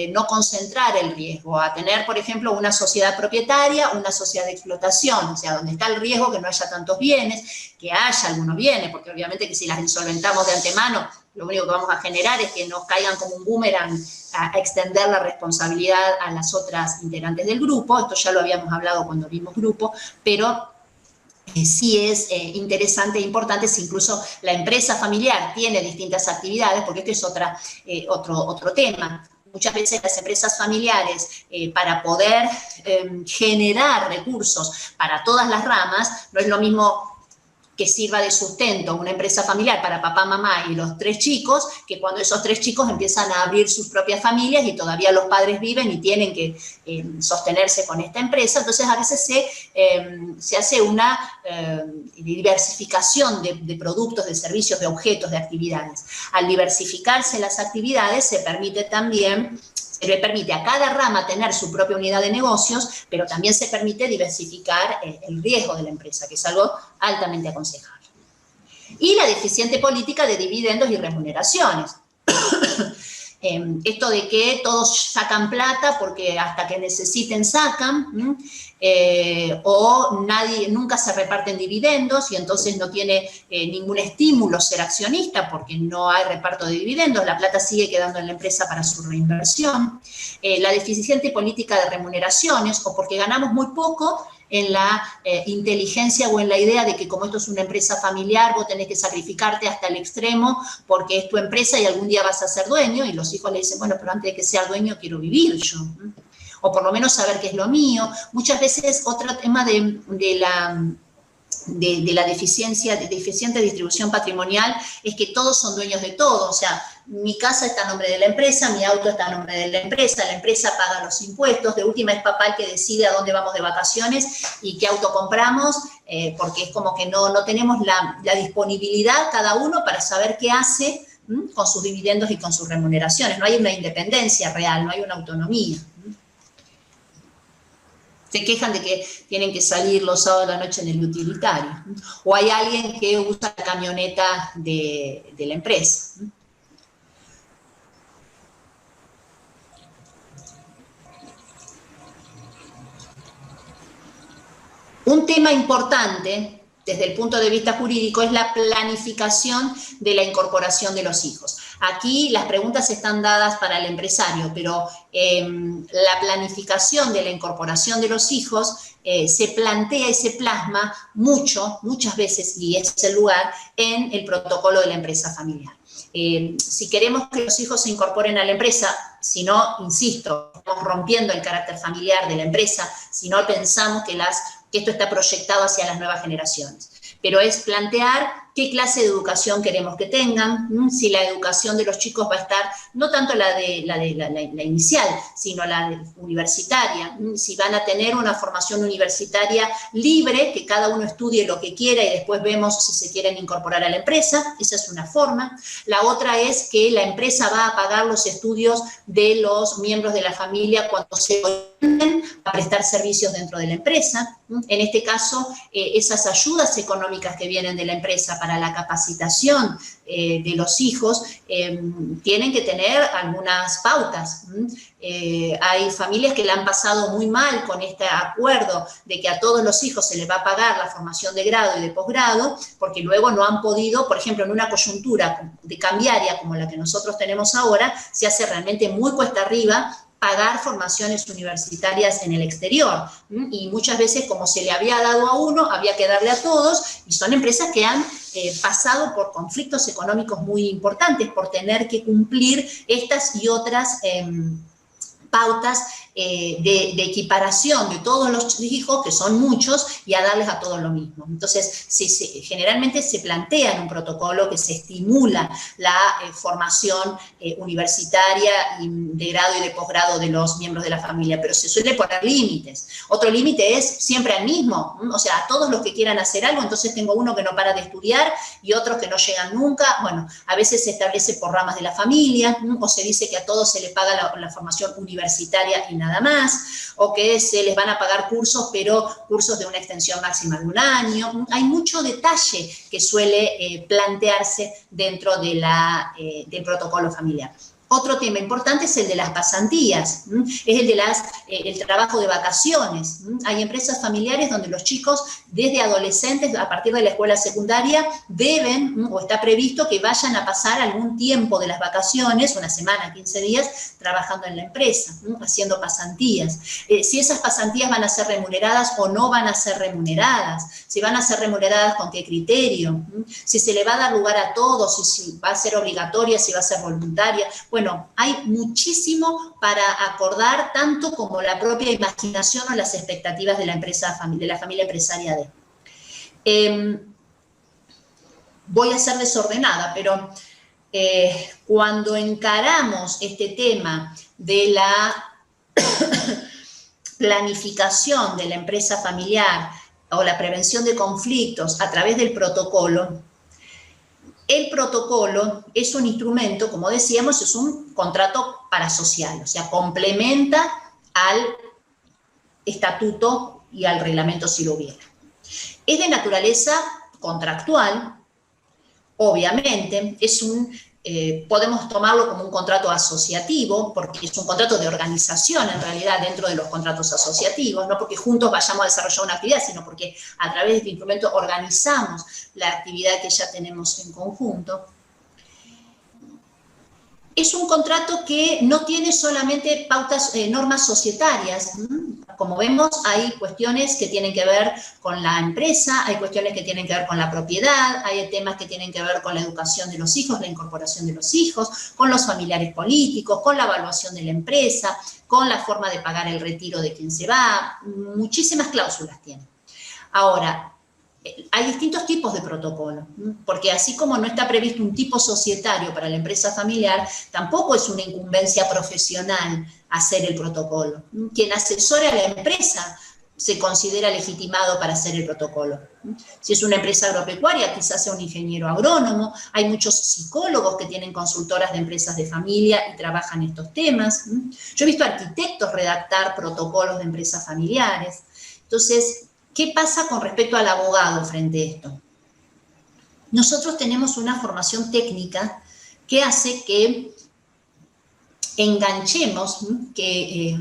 no concentrar el riesgo, a tener, por ejemplo, una sociedad propietaria, una sociedad de explotación, o sea, donde está el riesgo que no haya tantos bienes, que haya algunos bienes, porque obviamente que si las insolventamos de antemano, lo único que vamos a generar es que nos caigan como un boomerang a extender la responsabilidad a las otras integrantes del grupo. Esto ya lo habíamos hablado cuando vimos grupo, pero sí es interesante e importante si incluso la empresa familiar tiene distintas actividades, porque esto es otro tema. Muchas veces las empresas familiares, para poder generar recursos para todas las ramas, no es lo mismo que sirva de sustento una empresa familiar para papá, mamá y los 3 chicos, que cuando esos 3 chicos empiezan a abrir sus propias familias y todavía los padres viven y tienen que sostenerse con esta empresa. Entonces, a veces se hace una diversificación de productos, de servicios, de objetos, de actividades. Al diversificarse las actividades, se le permite a cada rama tener su propia unidad de negocios, pero también se permite diversificar el riesgo de la empresa, que es algo altamente aconsejable. Y la deficiente política de dividendos y remuneraciones. Esto de que todos sacan plata porque hasta que necesiten sacan, o nunca se reparten dividendos y entonces no tiene ningún estímulo ser accionista porque no hay reparto de dividendos, la plata sigue quedando en la empresa para su reinversión. La deficiente política de remuneraciones, o porque ganamos muy poco en la inteligencia o en la idea de que como esto es una empresa familiar, vos tenés que sacrificarte hasta el extremo porque es tu empresa y algún día vas a ser dueño, y los hijos le dicen, bueno, pero antes de que sea dueño quiero vivir yo, o por lo menos saber qué es lo mío. Muchas veces otro tema de la deficiente distribución patrimonial es que todos son dueños de todo, o sea, mi casa está a nombre de la empresa, mi auto está a nombre de la empresa paga los impuestos, de última es papá el que decide a dónde vamos de vacaciones y qué auto compramos, porque es como que no tenemos la disponibilidad cada uno para saber qué hace con sus dividendos y con sus remuneraciones. No hay una independencia real, no hay una autonomía. Se quejan de que tienen que salir los sábados de la noche en el utilitario. O hay alguien que usa la camioneta de la empresa. Un tema importante desde el punto de vista jurídico es la planificación de la incorporación de los hijos. Aquí las preguntas están dadas para el empresario, pero la planificación de la incorporación de los hijos se plantea y se plasma muchas veces, y es el lugar, en el protocolo de la empresa familiar. Si queremos que los hijos se incorporen a la empresa, si no, insisto, estamos rompiendo el carácter familiar de la empresa, si no pensamos que esto está proyectado hacia las nuevas generaciones. Pero es plantear qué clase de educación queremos que tengan, si la educación de los chicos va a estar, no tanto la inicial, sino la universitaria, si van a tener una formación universitaria libre, que cada uno estudie lo que quiera y después vemos si se quieren incorporar a la empresa, esa es una forma. La otra es que la empresa va a pagar los estudios de los miembros de la familia cuando se orienten a prestar servicios dentro de la empresa. En este caso, esas ayudas económicas que vienen de la empresa para la capacitación de los hijos tienen que tener algunas pautas. Hay familias que la han pasado muy mal con este acuerdo de que a todos los hijos se les va a pagar la formación de grado y de posgrado, porque luego no han podido, por ejemplo, en una coyuntura de cambiaria como la que nosotros tenemos ahora, se hace realmente muy cuesta arriba pagar formaciones universitarias en el exterior. Y muchas veces, como se le había dado a uno, había que darle a todos, y son empresas que han pasado por conflictos económicos muy importantes, por tener que cumplir estas y otras pautas de equiparación de todos los hijos, que son muchos, y a darles a todos lo mismo. Entonces, generalmente se plantea en un protocolo que se estimula la formación universitaria y de grado y de posgrado de los miembros de la familia, pero se suele poner límites. Otro límite es siempre al mismo, o sea, a todos los que quieran hacer algo, entonces tengo uno que no para de estudiar y otros que no llegan nunca. Bueno, a veces se establece por ramas de la familia, o se dice que a todos se le paga la formación universitaria y nada más, o que se les van a pagar cursos, pero cursos de una extensión máxima de un año. Hay mucho detalle que suele plantearse dentro de del protocolo familiar. Otro tema importante es el de las pasantías, es el de el trabajo de vacaciones. Hay empresas familiares donde los chicos, desde adolescentes, a partir de la escuela secundaria, deben, o está previsto que vayan a pasar algún tiempo de las vacaciones, una semana, 15 días, trabajando en la empresa, haciendo pasantías. Si esas pasantías van a ser remuneradas o no van a ser remuneradas, si van a ser remuneradas con qué criterio, si se le va a dar lugar a todos, si va a ser obligatoria, si va a ser voluntaria. Bueno, hay muchísimo para acordar, tanto como la propia imaginación o las expectativas de la empresa, de la familia empresaria voy a ser desordenada, pero cuando encaramos este tema de la planificación de la empresa familiar o la prevención de conflictos a través del protocolo, el protocolo es un instrumento, como decíamos, es un contrato parasocial, o sea, complementa al estatuto y al reglamento si lo hubiera. Es de naturaleza contractual, obviamente, podemos tomarlo como un contrato asociativo, porque es un contrato de organización en realidad dentro de los contratos asociativos, no porque juntos vayamos a desarrollar una actividad, sino porque a través de este instrumento organizamos la actividad que ya tenemos en conjunto. Es un contrato que no tiene solamente pautas, normas societarias. Como vemos, hay cuestiones que tienen que ver con la empresa, hay cuestiones que tienen que ver con la propiedad, hay temas que tienen que ver con la educación de los hijos, la incorporación de los hijos, con los familiares políticos, con la evaluación de la empresa, con la forma de pagar el retiro de quien se va. Muchísimas cláusulas tiene. Ahora, hay distintos tipos de protocolo, porque así como no está previsto un tipo societario para la empresa familiar, tampoco es una incumbencia profesional hacer el protocolo. Quien asesore a la empresa se considera legitimado para hacer el protocolo. Si es una empresa agropecuaria, quizás sea un ingeniero agrónomo. Hay muchos psicólogos que tienen consultoras de empresas de familia y trabajan estos temas. Yo he visto arquitectos redactar protocolos de empresas familiares. Entonces, ¿qué pasa con respecto al abogado frente a esto? Nosotros tenemos una formación técnica que hace que enganchemos, que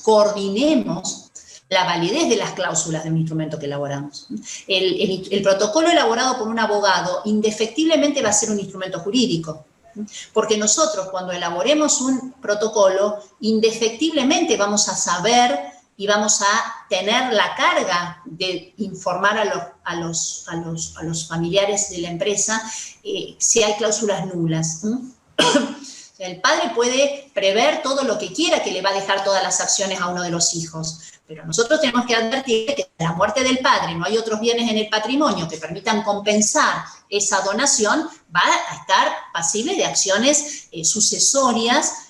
coordinemos la validez de las cláusulas de un instrumento que elaboramos. El protocolo elaborado por un abogado indefectiblemente va a ser un instrumento jurídico, porque nosotros cuando elaboremos un protocolo, indefectiblemente vamos a saber y vamos a tener la carga de informar a los familiares de la empresa si hay cláusulas nulas. El padre puede prever todo lo que quiera que le va a dejar todas las acciones a uno de los hijos, pero nosotros tenemos que advertir que a la muerte del padre no hay otros bienes en el patrimonio que permitan compensar esa donación, va a estar pasible de acciones sucesorias,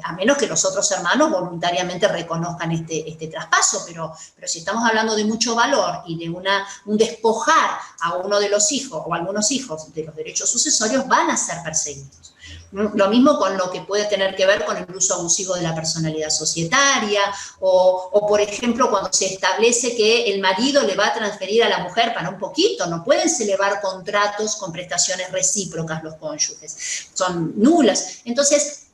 a menos que los otros hermanos voluntariamente reconozcan este traspaso, pero si estamos hablando de mucho valor y de un despojar a uno de los hijos o a algunos hijos de los derechos sucesorios, van a ser perseguidos. Lo mismo con lo que puede tener que ver con el uso abusivo de la personalidad societaria, o por ejemplo, cuando se establece que el marido le va a transferir a la mujer para un poquito, no pueden celebrar contratos con prestaciones recíprocas los cónyuges, son nulas. Entonces,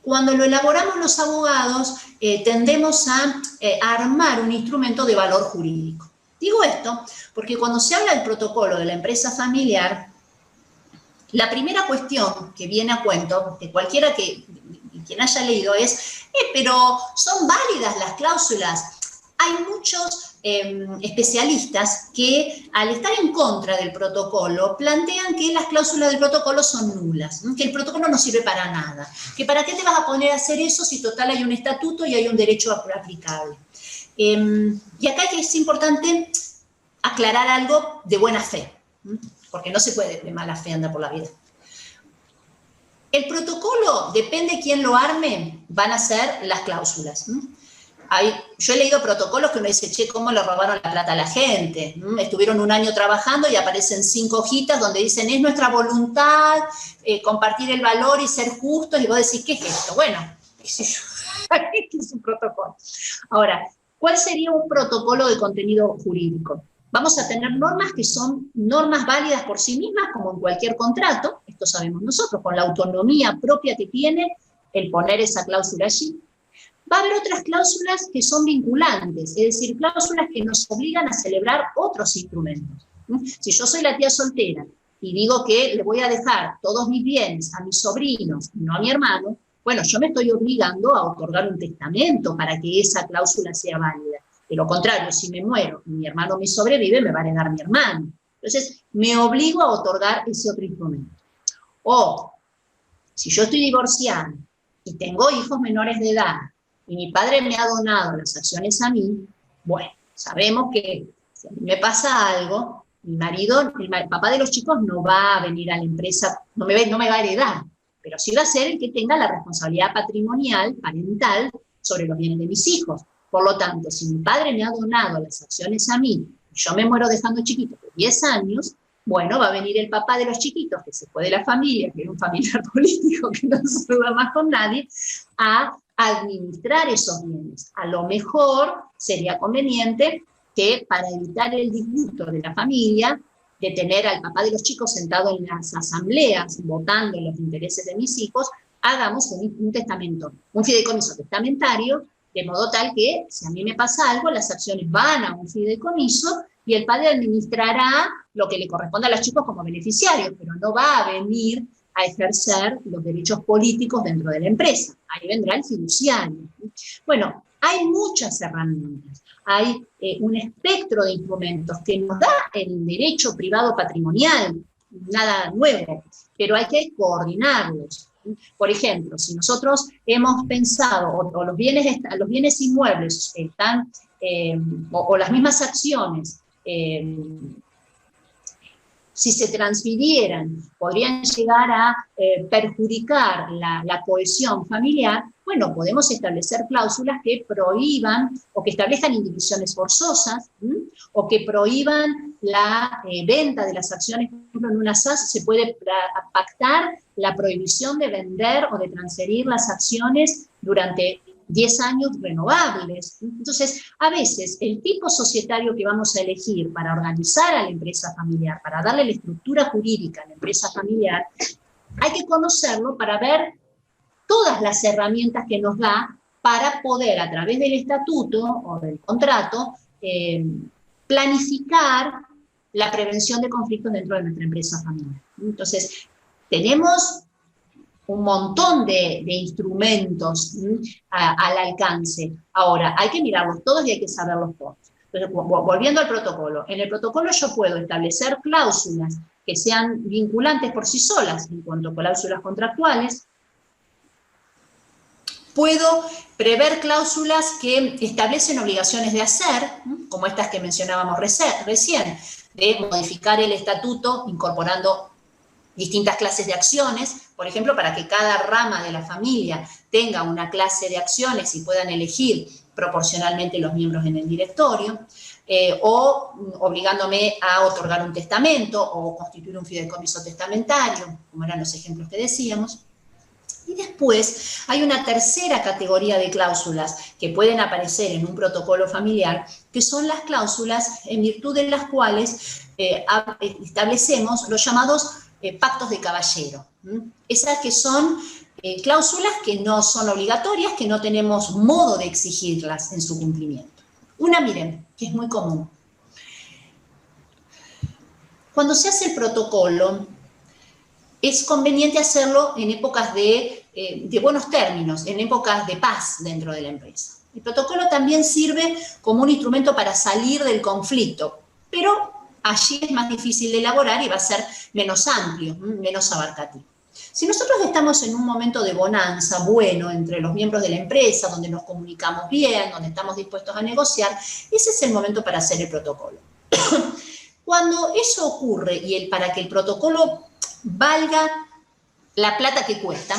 cuando lo elaboramos los abogados, tendemos a armar un instrumento de valor jurídico. Digo esto porque cuando se habla del protocolo de la empresa familiar, la primera cuestión que viene a cuento, de cualquiera quien haya leído, es, pero ¿son válidas las cláusulas? Hay muchos especialistas que, al estar en contra del protocolo, plantean que las cláusulas del protocolo son nulas, que el protocolo no sirve para nada, que para qué te vas a poner a hacer eso si total hay un estatuto y hay un derecho aplicable. Y acá es importante aclarar algo de buena fe, porque no se puede de mala fe andar por la vida. El protocolo, depende de quién lo arme, van a ser las cláusulas. Yo he leído protocolos que uno dice, che, ¿cómo le robaron la plata a la gente? Estuvieron un año trabajando y aparecen 5 hojitas donde dicen, es nuestra voluntad compartir el valor y ser justos, y vos decís, ¿qué es esto? Bueno, qué sé yo, ¿qué es un protocolo? Ahora, ¿cuál sería un protocolo de contenido jurídico? Vamos a tener normas que son normas válidas por sí mismas, como en cualquier contrato, esto sabemos nosotros, con la autonomía propia que tiene el poner esa cláusula allí. Va a haber otras cláusulas que son vinculantes, es decir, cláusulas que nos obligan a celebrar otros instrumentos. Si yo soy la tía soltera y digo que le voy a dejar todos mis bienes a mis sobrinos, no a mi hermano, bueno, yo me estoy obligando a otorgar un testamento para que esa cláusula sea válida. De lo contrario, si me muero y mi hermano me sobrevive, me va a heredar mi hermano. Entonces, me obligo a otorgar ese otro instrumento. O, si yo estoy divorciada y tengo hijos menores de edad, y mi padre me ha donado las acciones a mí, bueno, sabemos que si a mí me pasa algo, mi marido, el papá de los chicos no va a venir a la empresa, no me va a heredar, pero sí va a ser el que tenga la responsabilidad patrimonial, parental, sobre los bienes de mis hijos. Por lo tanto, si mi padre me ha donado las acciones a mí, y yo me muero dejando chiquitos de 10 años, bueno, va a venir el papá de los chiquitos, que se fue de la familia, que era un familiar político que no se saluda más con nadie, a administrar esos bienes. A lo mejor sería conveniente que, para evitar el disgusto de la familia, de tener al papá de los chicos sentado en las asambleas, votando los intereses de mis hijos, hagamos un testamento, un fideicomiso testamentario, de modo tal que, si a mí me pasa algo, las acciones van a un fideicomiso y el padre administrará lo que le corresponde a los chicos como beneficiarios, pero no va a venir a ejercer los derechos políticos dentro de la empresa. Ahí vendrá el fiduciario. Bueno, hay muchas herramientas, hay un espectro de instrumentos que nos da el derecho privado patrimonial, nada nuevo, pero hay que coordinarlos. Por ejemplo, si nosotros hemos pensado, o los bienes inmuebles están, o las mismas acciones, si se transfirieran, podrían llegar a perjudicar la cohesión familiar, bueno, podemos establecer cláusulas que prohíban o que establezcan indivisiones forzosas, o que prohíban la venta de las acciones. Por ejemplo, en una SAS se puede pactar la prohibición de vender o de transferir las acciones durante 10 años renovables. Entonces, a veces, el tipo societario que vamos a elegir para organizar a la empresa familiar, para darle la estructura jurídica a la empresa familiar, hay que conocerlo para ver todas las herramientas que nos da para poder, a través del estatuto o del contrato, planificar la prevención de conflictos dentro de nuestra empresa familiar. Entonces, tenemos un montón de instrumentos al alcance. Ahora, hay que mirarlos todos y hay que saberlos todos. Entonces, volviendo al protocolo, en el protocolo yo puedo establecer cláusulas que sean vinculantes por sí solas, en cuanto a cláusulas contractuales. Puedo prever cláusulas que establecen obligaciones de hacer, como estas que mencionábamos recién, de modificar el estatuto incorporando distintas clases de acciones, por ejemplo, para que cada rama de la familia tenga una clase de acciones y puedan elegir proporcionalmente los miembros en el directorio, o obligándome a otorgar un testamento o constituir un fideicomiso testamentario, como eran los ejemplos que decíamos. Y después hay una tercera categoría de cláusulas que pueden aparecer en un protocolo familiar, que son las cláusulas en virtud de las cuales establecemos los llamados pactos de caballero. Esas que son cláusulas que no son obligatorias, que no tenemos modo de exigirlas en su cumplimiento. Una, miren, que es muy común. Cuando se hace el protocolo, es conveniente hacerlo en épocas de buenos términos, en épocas de paz dentro de la empresa. El protocolo también sirve como un instrumento para salir del conflicto, pero allí es más difícil de elaborar y va a ser menos amplio, menos abarcativo. Si nosotros estamos en un momento de bonanza bueno entre los miembros de la empresa, donde nos comunicamos bien, donde estamos dispuestos a negociar, ese es el momento para hacer el protocolo. Cuando eso ocurre y para que el protocolo valga la plata que cuesta,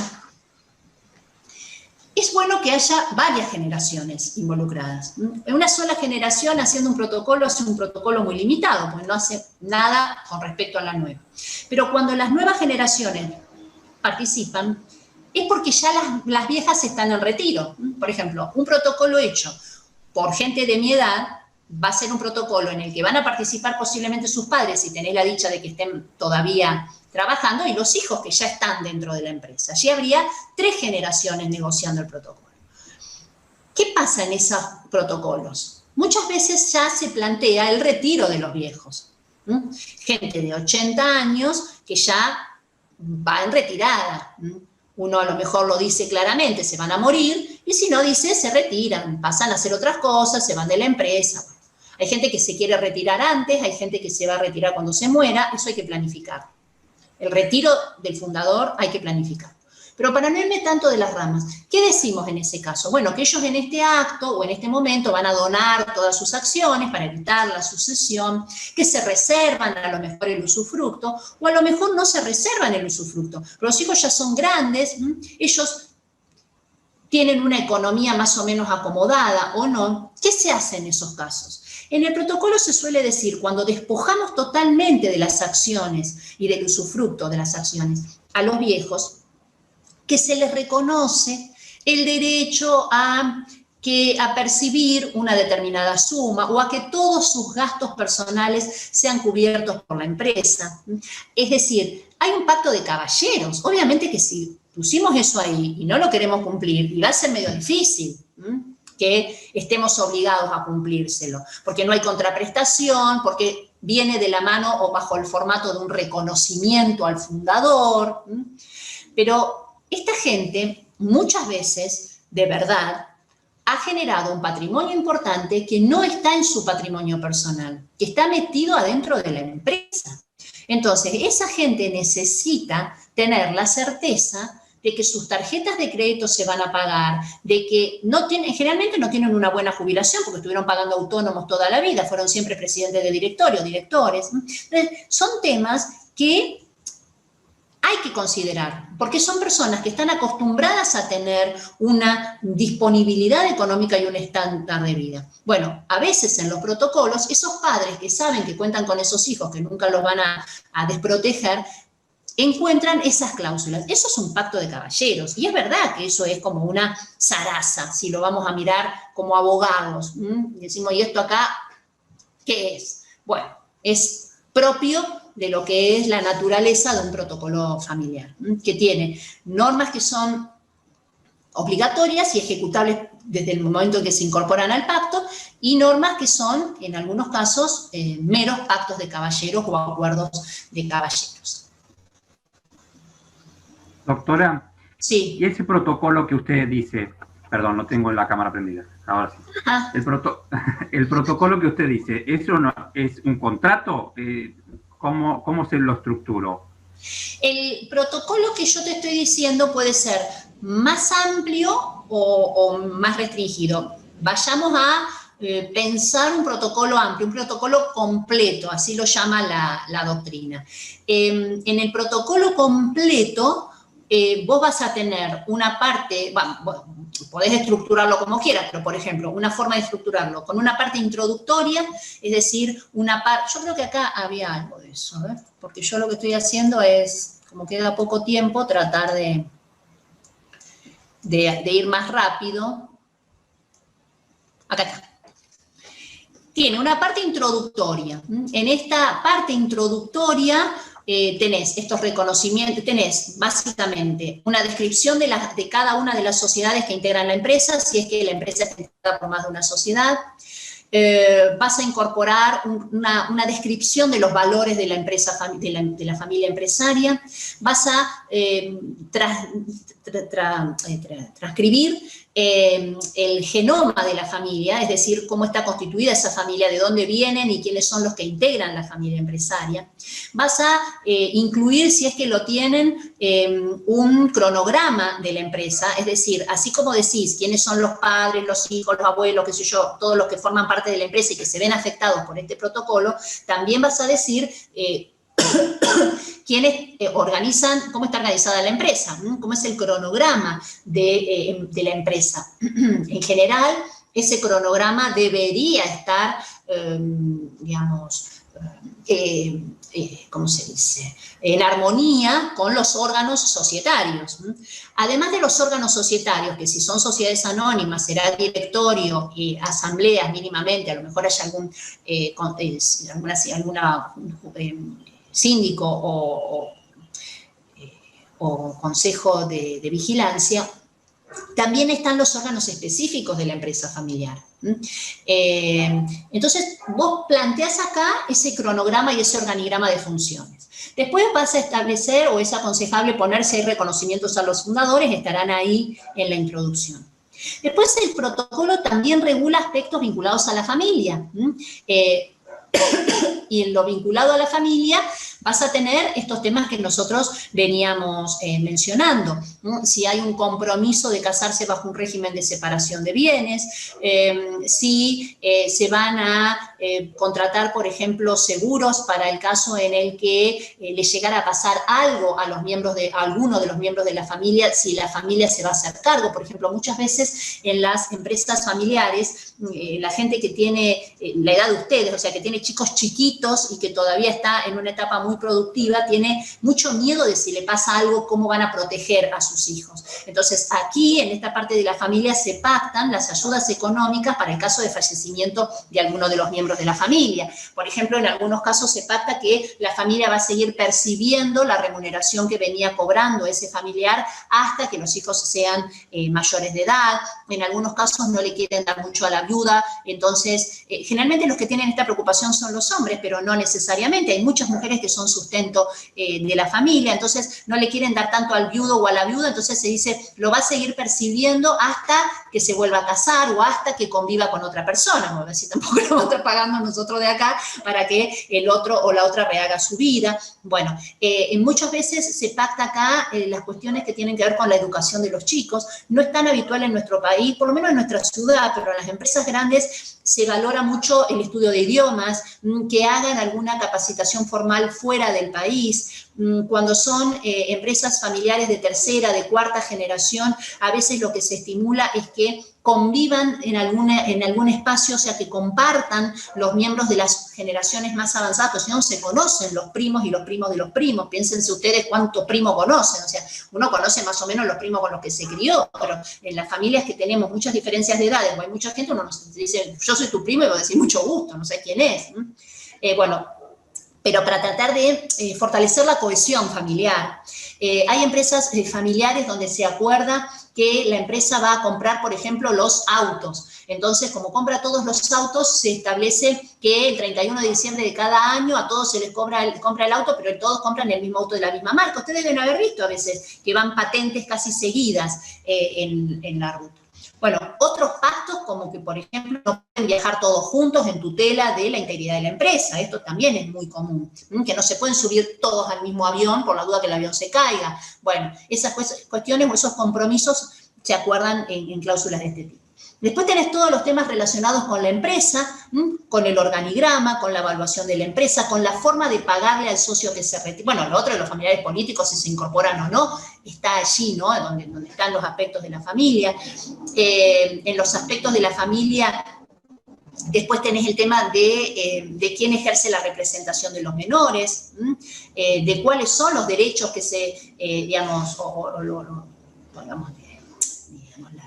es bueno que haya varias generaciones involucradas. En una sola generación haciendo un protocolo hace un protocolo muy limitado, porque no hace nada con respecto a la nueva. Pero cuando las nuevas generaciones participan, es porque ya las viejas están en retiro. Por ejemplo, un protocolo hecho por gente de mi edad va a ser un protocolo en el que van a participar posiblemente sus padres, si tenéis la dicha de que estén todavía trabajando, y los hijos que ya están dentro de la empresa. Allí habría 3 generaciones negociando el protocolo. ¿Qué pasa en esos protocolos? Muchas veces ya se plantea el retiro de los viejos. Gente de 80 años que ya va en retirada. Uno a lo mejor lo dice claramente, se van a morir, y si no dice, se retiran, pasan a hacer otras cosas, se van de la empresa. Hay gente que se quiere retirar antes, hay gente que se va a retirar cuando se muera, eso hay que planificar. El retiro del fundador hay que planificar. Pero para no irme tanto de las ramas, ¿qué decimos en ese caso? Bueno, que ellos en este acto o en este momento van a donar todas sus acciones para evitar la sucesión, que se reservan a lo mejor el usufructo, o a lo mejor no se reservan el usufructo. Pero los hijos ya son grandes, ellos tienen una economía más o menos acomodada o no. ¿Qué se hace en esos casos? En el protocolo se suele decir, cuando despojamos totalmente de las acciones y del usufructo de las acciones a los viejos, que se les reconoce el derecho a percibir una determinada suma o a que todos sus gastos personales sean cubiertos por la empresa. Es decir, hay un pacto de caballeros. Obviamente que si pusimos eso ahí y no lo queremos cumplir, y va a ser medio difícil que estemos obligados a cumplírselo, porque no hay contraprestación, porque viene de la mano o bajo el formato de un reconocimiento al fundador. Pero esta gente, muchas veces, de verdad, ha generado un patrimonio importante que no está en su patrimonio personal, que está metido adentro de la empresa. Entonces, esa gente necesita tener la certeza de que sus tarjetas de crédito se van a pagar, de que generalmente no tienen una buena jubilación porque estuvieron pagando autónomos toda la vida, fueron siempre presidentes de directorio, directores. Entonces, son temas que hay que considerar, porque son personas que están acostumbradas a tener una disponibilidad económica y un estándar de vida. Bueno, a veces en los protocolos, esos padres que saben que cuentan con esos hijos, que nunca los van a desproteger, encuentran esas cláusulas. Eso es un pacto de caballeros, y es verdad que eso es como una zaraza, si lo vamos a mirar como abogados. Decimos, ¿y esto acá qué es? Bueno, es propio de lo que es la naturaleza de un protocolo familiar, que tiene normas que son obligatorias y ejecutables desde el momento en que se incorporan al pacto, y normas que son, en algunos casos, meros pactos de caballeros o acuerdos de caballeros. Doctora, sí. Y ese protocolo que usted dice, perdón, no tengo la cámara prendida, ahora sí. El protocolo que usted dice, ¿eso no es un contrato? ¿Cómo se lo estructuró? El protocolo que yo te estoy diciendo puede ser más amplio o más restringido. Vayamos a pensar un protocolo amplio, un protocolo completo, así lo llama la doctrina. En el protocolo completo, vos vas a tener una parte, bueno, podés estructurarlo como quieras, pero por ejemplo, una forma de estructurarlo con una parte introductoria, es decir, una parte, yo creo que acá había algo de eso, porque yo lo que estoy haciendo es, como queda poco tiempo, tratar de de ir más rápido. Acá está. Tiene una parte introductoria. En esta parte introductoria tenés estos reconocimientos, tenés básicamente una descripción de cada una de las sociedades que integran la empresa, si es que la empresa está integrada por más de una sociedad. Vas a incorporar una descripción de los valores de la empresa, de la familia empresaria. Vas a transcribir el genoma de la familia, es decir, cómo está constituida esa familia, de dónde vienen y quiénes son los que integran la familia empresaria. Vas a incluir, si es que lo tienen, un cronograma de la empresa, es decir, así como decís quiénes son los padres, los hijos, los abuelos, qué sé yo, todos los que forman parte de la empresa y que se ven afectados por este protocolo, también vas a decir quiénes organizan, cómo está organizada la empresa, cómo es el cronograma de la empresa. En general, ese cronograma debería estar, digamos, ¿cómo se dice?, en armonía con los órganos societarios. Además de los órganos societarios, que si son sociedades anónimas será directorio y asambleas mínimamente, a lo mejor haya algún síndico o consejo de vigilancia, también están los órganos específicos de la empresa familiar. Entonces, vos planteás acá ese cronograma y ese organigrama de funciones. Después vas a establecer, o es aconsejable poner, si hay reconocimientos a los fundadores, estarán ahí en la introducción. Después, el protocolo también regula aspectos vinculados a la familia. Y en lo vinculado a la familia vas a tener estos temas que nosotros veníamos mencionando, ¿no? Si hay un compromiso de casarse bajo un régimen de separación de bienes, si se van a contratar, por ejemplo, seguros para el caso en el que le llegara a pasar algo a alguno de los miembros de la familia, si la familia se va a hacer cargo. Por ejemplo, muchas veces en las empresas familiares, la gente que tiene la edad de ustedes, o sea, que tiene chicos chiquitos y que todavía está en una etapa muy productiva, tiene mucho miedo de si le pasa algo, cómo van a proteger a sus hijos. Entonces, aquí, en esta parte de la familia, se pactan las ayudas económicas para el caso de fallecimiento de alguno de los miembros de la familia. Por ejemplo, en algunos casos se pacta que la familia va a seguir percibiendo la remuneración que venía cobrando ese familiar hasta que los hijos sean mayores de edad. En algunos casos no le quieren dar mucho a la viuda, entonces, generalmente los que tienen esta preocupación son los hombres, pero no necesariamente. Hay muchas mujeres que son sustento de la familia, entonces no le quieren dar tanto al viudo o a la viuda, entonces se dice, lo va a seguir percibiendo hasta que se vuelva a casar o hasta que conviva con otra persona. No, si tampoco lo vamos a estar pagando nosotros de acá para que el otro o la otra rehaga su vida. Bueno, muchas veces se pacta acá las cuestiones que tienen que ver con la educación de los chicos. No es tan habitual en nuestro país, por lo menos en nuestra ciudad, pero en las empresas grandes se valora mucho el estudio de idiomas, que hagan alguna capacitación formal fuera del país. Cuando son empresas familiares de tercera, de cuarta generación, a veces lo que se estimula es que convivan en algún espacio, o sea, que compartan los miembros de las generaciones más avanzadas, porque si no se conocen los primos y los primos de los primos. Piénsense ustedes cuántos primos conocen, o sea, uno conoce más o menos los primos con los que se crió, pero en las familias que tenemos muchas diferencias de edades, o hay mucha gente, uno nos dice, yo soy tu primo, y vos decís, mucho gusto, no sé quién es. Bueno, pero para tratar de fortalecer la cohesión familiar. Hay empresas familiares donde se acuerda que la empresa va a comprar, por ejemplo, los autos. Entonces, como compra todos los autos, se establece que el 31 de diciembre de cada año a todos se les compra el auto, pero todos compran el mismo auto de la misma marca. Ustedes deben haber visto a veces que van patentes casi seguidas en la ruta. Bueno, otros pactos como que, por ejemplo, no pueden viajar todos juntos en tutela de la integridad de la empresa. Esto también es muy común, que no se pueden subir todos al mismo avión por la duda que el avión se caiga. Bueno, esas cuestiones o esos compromisos se acuerdan en cláusulas de este tipo. Después tenés todos los temas relacionados con la empresa, con el organigrama, con la evaluación de la empresa, con la forma de pagarle al socio que se retira. Bueno, lo otro de los familiares políticos, si se incorporan o no, está allí, ¿no? Donde están los aspectos de la familia. En los aspectos de la familia, después tenés el tema de quién ejerce la representación de los menores, de cuáles son los derechos que se, digamos,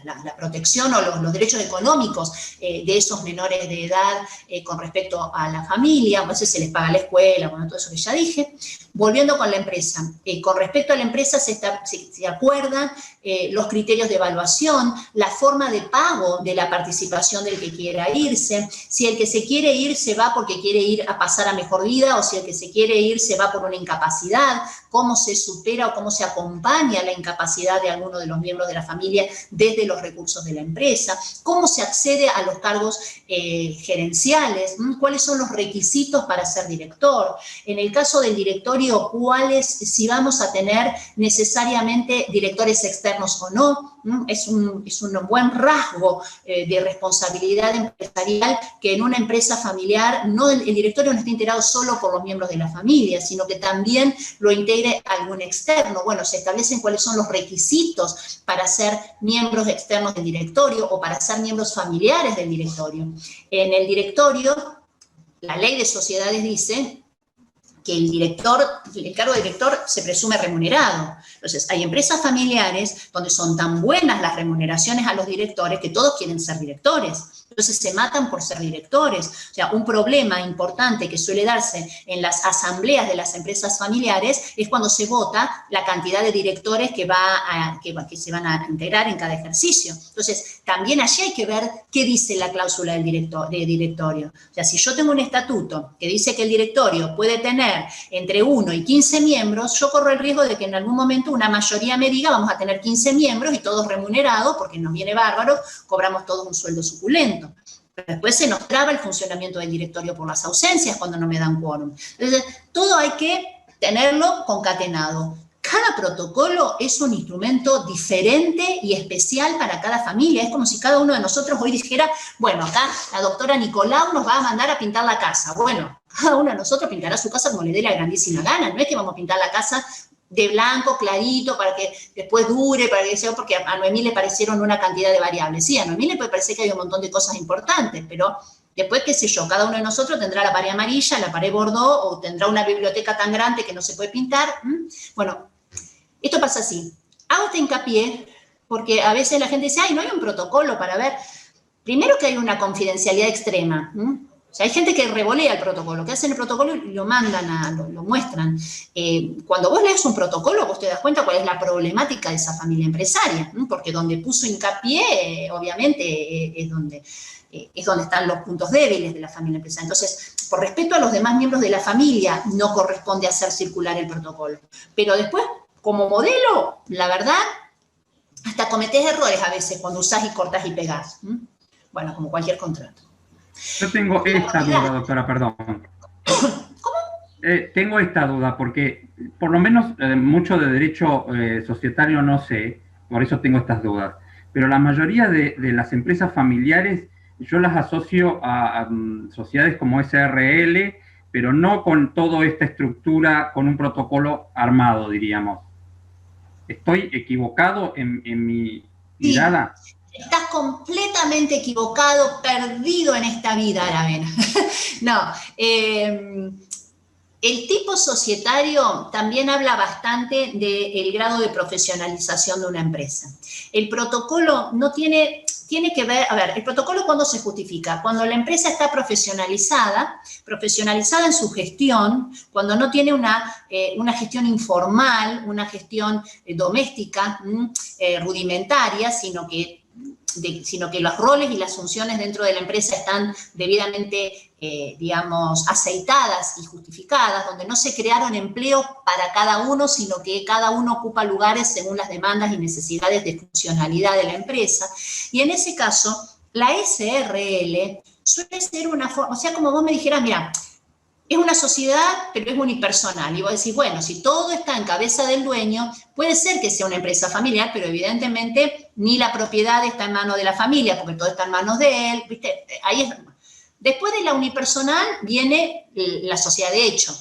la protección o los derechos económicos de esos menores de edad con respecto a la familia, a veces se les paga la escuela, bueno, todo eso que ya dije. Volviendo con la empresa, con respecto a la empresa se acuerdan los criterios de evaluación, la forma de pago de la participación del que quiera irse, si el que se quiere ir se va porque quiere ir a pasar a mejor vida o si el que se quiere ir se va por una incapacidad, cómo se supera o cómo se acompaña la incapacidad de alguno de los miembros de la familia desde los recursos de la empresa, cómo se accede a los cargos gerenciales, cuáles son los requisitos para ser director, en el caso del directorio, si vamos a tener necesariamente directores externos o no, es un buen rasgo de responsabilidad empresarial que en una empresa familiar el directorio no esté integrado solo por los miembros de la familia, sino que también lo integre algún externo. Bueno, se establecen cuáles son los requisitos para ser miembros externos del directorio o para ser miembros familiares del directorio. En el directorio, la ley de sociedades dice que el cargo de director se presume remunerado. Entonces, hay empresas familiares donde son tan buenas las remuneraciones a los directores que todos quieren ser directores. Entonces, se matan por ser directores. O sea, un problema importante que suele darse en las asambleas de las empresas familiares es cuando se vota la cantidad de directores que se van a integrar en cada ejercicio. Entonces, también allí hay que ver qué dice la cláusula del directorio. O sea, si yo tengo un estatuto que dice que el directorio puede tener entre 1 y 15 miembros, yo corro el riesgo de que en algún momento una mayoría me diga vamos a tener 15 miembros y todos remunerados porque nos viene bárbaro, cobramos todos un sueldo suculento. Pero después se nos traba el funcionamiento del directorio por las ausencias cuando no me dan quórum. Entonces, todo hay que tenerlo concatenado. Cada protocolo es un instrumento diferente y especial para cada familia. Es como si cada uno de nosotros hoy dijera, bueno, acá la doctora Nicolau nos va a mandar a pintar la casa. Bueno, cada uno de nosotros pintará su casa como le dé la grandísima gana. No es que vamos a pintar la casa de blanco, clarito, para que después dure, para que sea, porque a Noemí le parecieron una cantidad de variables. Sí, a Noemí le puede parecer que hay un montón de cosas importantes, pero después, qué sé yo, cada uno de nosotros tendrá la pared amarilla, la pared bordó, o tendrá una biblioteca tan grande que no se puede pintar. Bueno, esto pasa así. Hago este hincapié porque a veces la gente dice, ay, no hay un protocolo para ver. Primero que hay una confidencialidad extrema. O sea, hay gente que revolea el protocolo, que hacen el protocolo y lo mandan, lo muestran. Cuando vos lees un protocolo, vos te das cuenta cuál es la problemática de esa familia empresaria, porque donde puso hincapié, obviamente, es donde están los puntos débiles de la familia empresaria. Entonces, por respeto a los demás miembros de la familia, no corresponde hacer circular el protocolo. Pero después, como modelo, la verdad, hasta cometés errores a veces cuando usás y cortás y pegás. Bueno, como cualquier contrato. Yo tengo esta duda, doctora, perdón. ¿Cómo? Tengo esta duda porque, por lo menos, mucho de derecho societario no sé, por eso tengo estas dudas. Pero la mayoría de las empresas familiares, yo las asocio a sociedades como SRL, pero no con toda esta estructura, con un protocolo armado, diríamos. ¿Estoy equivocado en mi mirada? Sí. Estás completamente equivocado, perdido en esta vida, Aravena. No, el tipo societario también habla bastante del grado de profesionalización de una empresa. El protocolo no tiene que ver, a ver, el protocolo ¿cuándo se justifica? Cuando la empresa está profesionalizada en su gestión, cuando no tiene una gestión informal, una gestión doméstica, rudimentaria, sino que los roles y las funciones dentro de la empresa están debidamente, digamos, aceitadas y justificadas, donde no se crearon empleos para cada uno, sino que cada uno ocupa lugares según las demandas y necesidades de funcionalidad de la empresa. Y en ese caso, la SRL suele ser una forma, o sea, como vos me dijeras, mira, es una sociedad, pero es unipersonal. Y vos decís, bueno, si todo está en cabeza del dueño, puede ser que sea una empresa familiar, pero evidentemente ni la propiedad está en manos de la familia, porque todo está en manos de él, ¿viste? Ahí es. Después de la unipersonal viene la sociedad de hecho,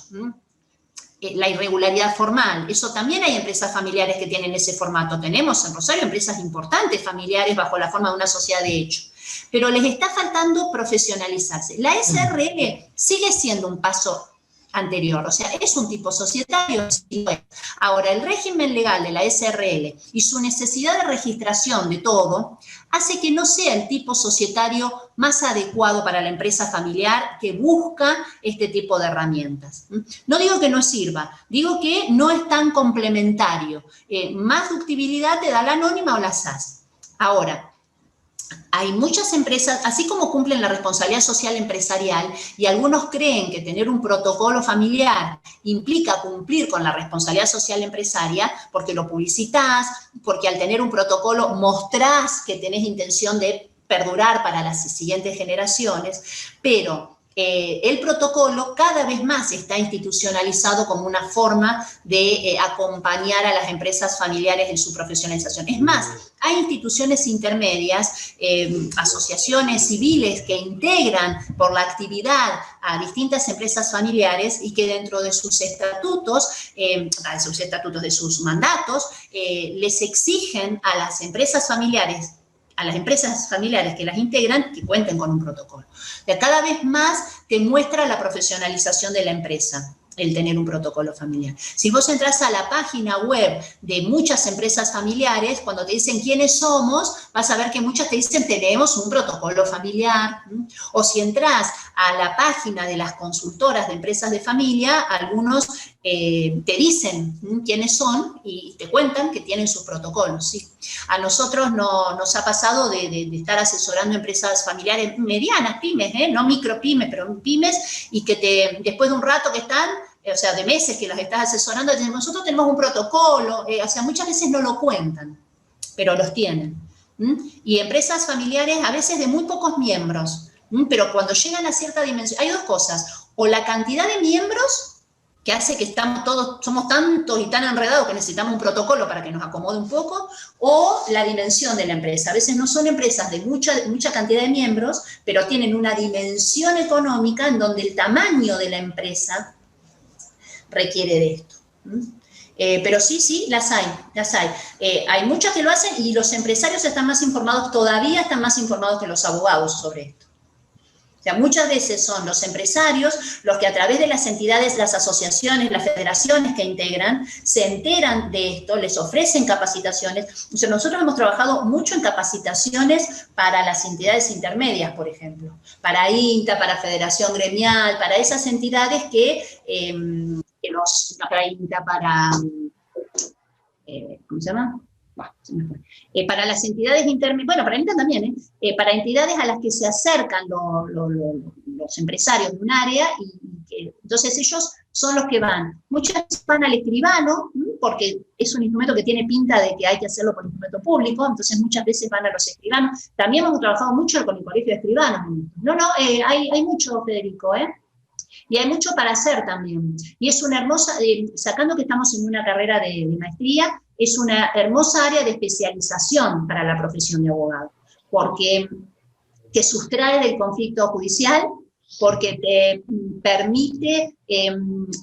la irregularidad formal. Eso también hay empresas familiares que tienen ese formato. Tenemos en Rosario empresas importantes familiares bajo la forma de una sociedad de hecho. Pero les está faltando profesionalizarse. La SRL sigue siendo un paso anterior, o sea, es un tipo societario. Ahora, el régimen legal de la SRL y su necesidad de registración de todo hace que no sea el tipo societario más adecuado para la empresa familiar que busca este tipo de herramientas. No digo que no sirva, digo que no es tan complementario. Más ductibilidad te da la anónima o la SAS. Ahora, hay muchas empresas, así como cumplen la responsabilidad social empresarial, y algunos creen que tener un protocolo familiar implica cumplir con la responsabilidad social empresaria, porque lo publicitas, porque al tener un protocolo mostrás que tenés intención de perdurar para las siguientes generaciones, pero el protocolo cada vez más está institucionalizado como una forma de acompañar a las empresas familiares en su profesionalización. Es más, hay instituciones intermedias, asociaciones civiles que integran por la actividad a distintas empresas familiares y que dentro de sus estatutos, de sus mandatos, les exigen a las empresas familiares que las integran, que cuenten con un protocolo. O sea, cada vez más te muestra la profesionalización de la empresa, el tener un protocolo familiar. Si vos entras a la página web de muchas empresas familiares, cuando te dicen quiénes somos, vas a ver que muchas te dicen tenemos un protocolo familiar. O si entras a la página de las consultoras de empresas de familia, algunos te dicen quiénes son y te cuentan que tienen sus protocolos. ¿Sí? A nosotros nos ha pasado de estar asesorando empresas familiares medianas, pymes, no micropymes, pero pymes, y que después de un rato que están, o sea, de meses que las estás asesorando, dicen, nosotros tenemos un protocolo, o sea, muchas veces no lo cuentan, pero los tienen. Y empresas familiares a veces de muy pocos miembros, pero cuando llegan a cierta dimensión, hay dos cosas, o la cantidad de miembros que hace que somos tantos y tan enredados que necesitamos un protocolo para que nos acomode un poco, o la dimensión de la empresa. A veces no son empresas de mucha cantidad de miembros, pero tienen una dimensión económica en donde el tamaño de la empresa requiere de esto. Pero sí, las hay. Hay muchas que lo hacen y los empresarios están más informados, todavía están más informados que los abogados sobre esto. O sea, muchas veces son los empresarios los que a través de las entidades, las asociaciones, las federaciones que integran, se enteran de esto, les ofrecen capacitaciones. O sea, nosotros hemos trabajado mucho en capacitaciones para las entidades intermedias, por ejemplo, para INTA, para Federación Gremial, para esas entidades para INTA, para, ¿cómo se llama? Para las entidades intermedias, bueno, para INTA también, para entidades a las que se acercan los empresarios de un área, entonces ellos son los que van. Muchas veces van al escribano, porque es un instrumento que tiene pinta de que hay que hacerlo por instrumento público, entonces muchas veces van a los escribanos. También hemos trabajado mucho con el colegio de escribanos. Hay mucho, Federico, y hay mucho para hacer también. Y es una hermosa, sacando que estamos en una carrera de maestría, es una hermosa área de especialización para la profesión de abogado, porque te sustrae del conflicto judicial, porque te permite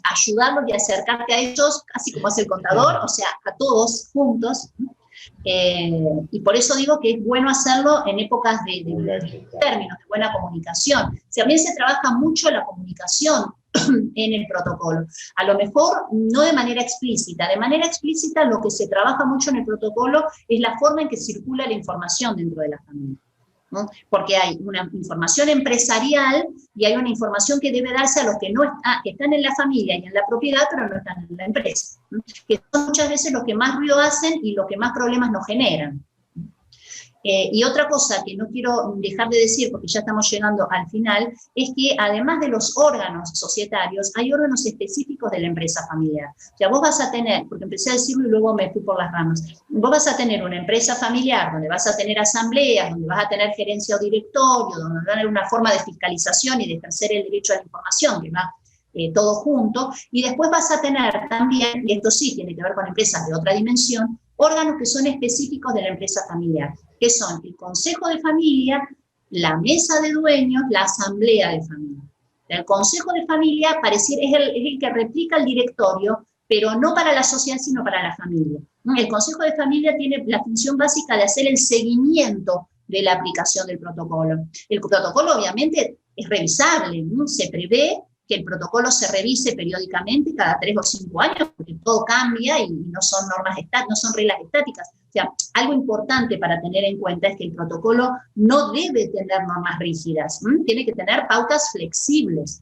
ayudarlos y acercarte a ellos, así como hace el contador, o sea, a todos juntos. Y por eso digo que es bueno hacerlo en épocas de términos, de buena comunicación. También se trabaja mucho la comunicación en el protocolo. A lo mejor no de manera explícita. De manera explícita lo que se trabaja mucho en el protocolo es la forma en que circula la información dentro de la familia, ¿no? Porque hay una información empresarial y hay una información que debe darse a los que que están en la familia y en la propiedad, pero no están en la empresa, ¿no? Que son muchas veces los que más ruido hacen y los que más problemas nos generan. Y otra cosa que no quiero dejar de decir, porque ya estamos llegando al final, es que además de los órganos societarios, hay órganos específicos de la empresa familiar. O sea, vos vas a tener, porque empecé a decirlo y luego me fui por las ramas, vos vas a tener una empresa familiar donde vas a tener asambleas, donde vas a tener gerencia o directorio, donde va a haber una forma de fiscalización y de ejercer el derecho a la información, que va todo junto, y después vas a tener también, y esto sí tiene que ver con empresas de otra dimensión, órganos que son específicos de la empresa familiar, que son el consejo de familia, la mesa de dueños, la asamblea de familia. El consejo de familia es el que replica el directorio, pero no para la sociedad, sino para la familia. El consejo de familia tiene la función básica de hacer el seguimiento de la aplicación del protocolo. El protocolo obviamente es revisable, ¿no? Se prevé que el protocolo se revise periódicamente, cada 3 o 5 años, porque todo cambia y no son no son reglas estáticas. O sea, algo importante para tener en cuenta es que el protocolo no debe tener normas rígidas, tiene que tener pautas flexibles.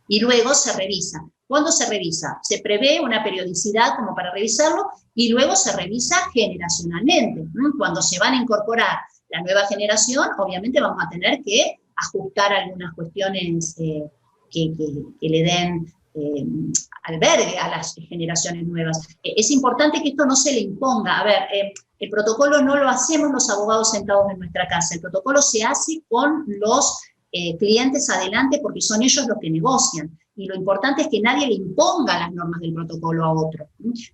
Y luego se revisa. ¿Cuándo se revisa? Se prevé una periodicidad como para revisarlo y luego se revisa generacionalmente. Cuando se van a incorporar la nueva generación, obviamente vamos a tener que ajustar algunas cuestiones que le den albergue a las generaciones nuevas. Es importante que esto no se le imponga. A ver, el protocolo no lo hacemos los abogados sentados en nuestra casa, el protocolo se hace con los clientes adelante porque son ellos los que negocian. Y lo importante es que nadie le imponga las normas del protocolo a otro.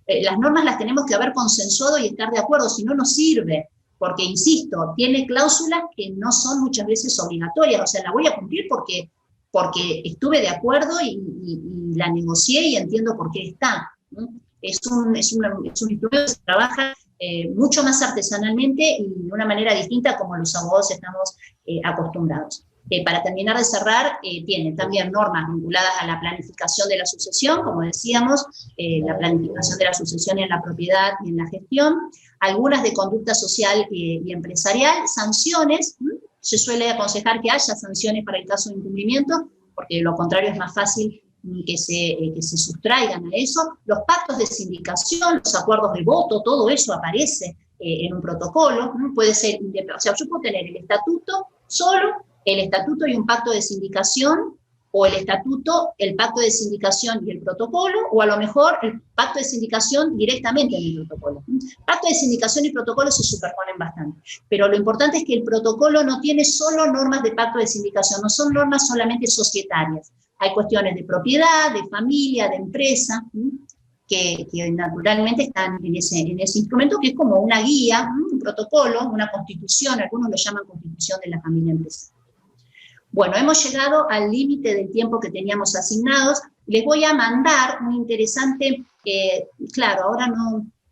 Las normas las tenemos que haber consensuado y estar de acuerdo, si no, no sirve. Porque, insisto, tiene cláusulas que no son muchas veces obligatorias. O sea, la voy a cumplir porque estuve de acuerdo y la negocié y entiendo por qué está. Es un instrumento que se trabaja mucho más artesanalmente y de una manera distinta como los abogados estamos acostumbrados. Para terminar de cerrar, tiene también normas vinculadas a la planificación de la sucesión, como decíamos, la planificación de la sucesión en la propiedad y en la gestión, algunas de conducta social y empresarial, sanciones, se suele aconsejar que haya sanciones para el caso de incumplimiento, porque de lo contrario es más fácil que se sustraigan a eso, los pactos de sindicación, los acuerdos de voto, todo eso aparece en un protocolo, puede ser, o sea, yo puedo tener el estatuto solo, el estatuto y un pacto de sindicación, o el estatuto, el pacto de sindicación y el protocolo, o a lo mejor el pacto de sindicación directamente en el protocolo. Pacto de sindicación y protocolo se superponen bastante, pero lo importante es que el protocolo no tiene solo normas de pacto de sindicación, no son normas solamente societarias, hay cuestiones de propiedad, de familia, de empresa, que naturalmente están en ese instrumento que es como una guía, un protocolo, una constitución, algunos lo llaman constitución de la familia empresarial. Bueno, hemos llegado al límite del tiempo que teníamos asignados. Les voy a mandar un interesante, claro, ahora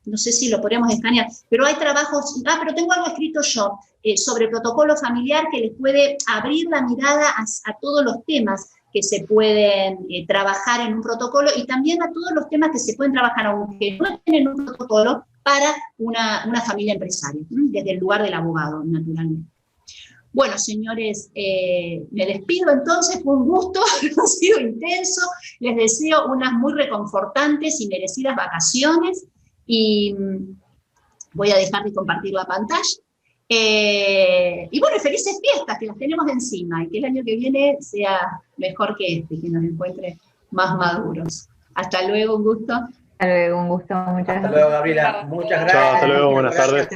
no sé si lo podemos escanear, pero hay trabajos, pero tengo algo escrito yo, sobre protocolo familiar que les puede abrir la mirada a todos los temas que se pueden trabajar en un protocolo y también a todos los temas que se pueden trabajar, aunque no estén en un protocolo, para una familia empresaria, desde el lugar del abogado, naturalmente. Bueno, señores, me despido entonces, fue un gusto, ha sido intenso, les deseo unas muy reconfortantes y merecidas vacaciones y voy a dejar de compartir la pantalla. Y bueno, felices fiestas, que las tenemos encima y que el año que viene sea mejor que este, que nos encuentre más maduros. Hasta luego, un gusto. Hasta luego, un gusto, muchas gracias. Hasta luego, Gabriela, muchas gracias. Chao, hasta luego, buenas tardes.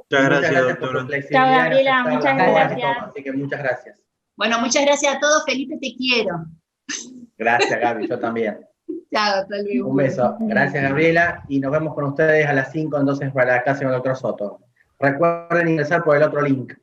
Muchas gracias por tu flexibilidad. Chao, Gabriela, muchas gracias. Así que muchas gracias. Bueno, muchas gracias a todos. Felipe, te quiero. Gracias, Gaby, yo también. Chao, hasta luego. Un beso. Gracias, Gabriela, y nos vemos con ustedes a las 5 entonces para la clase con el doctor Soto. Recuerden ingresar por el otro link.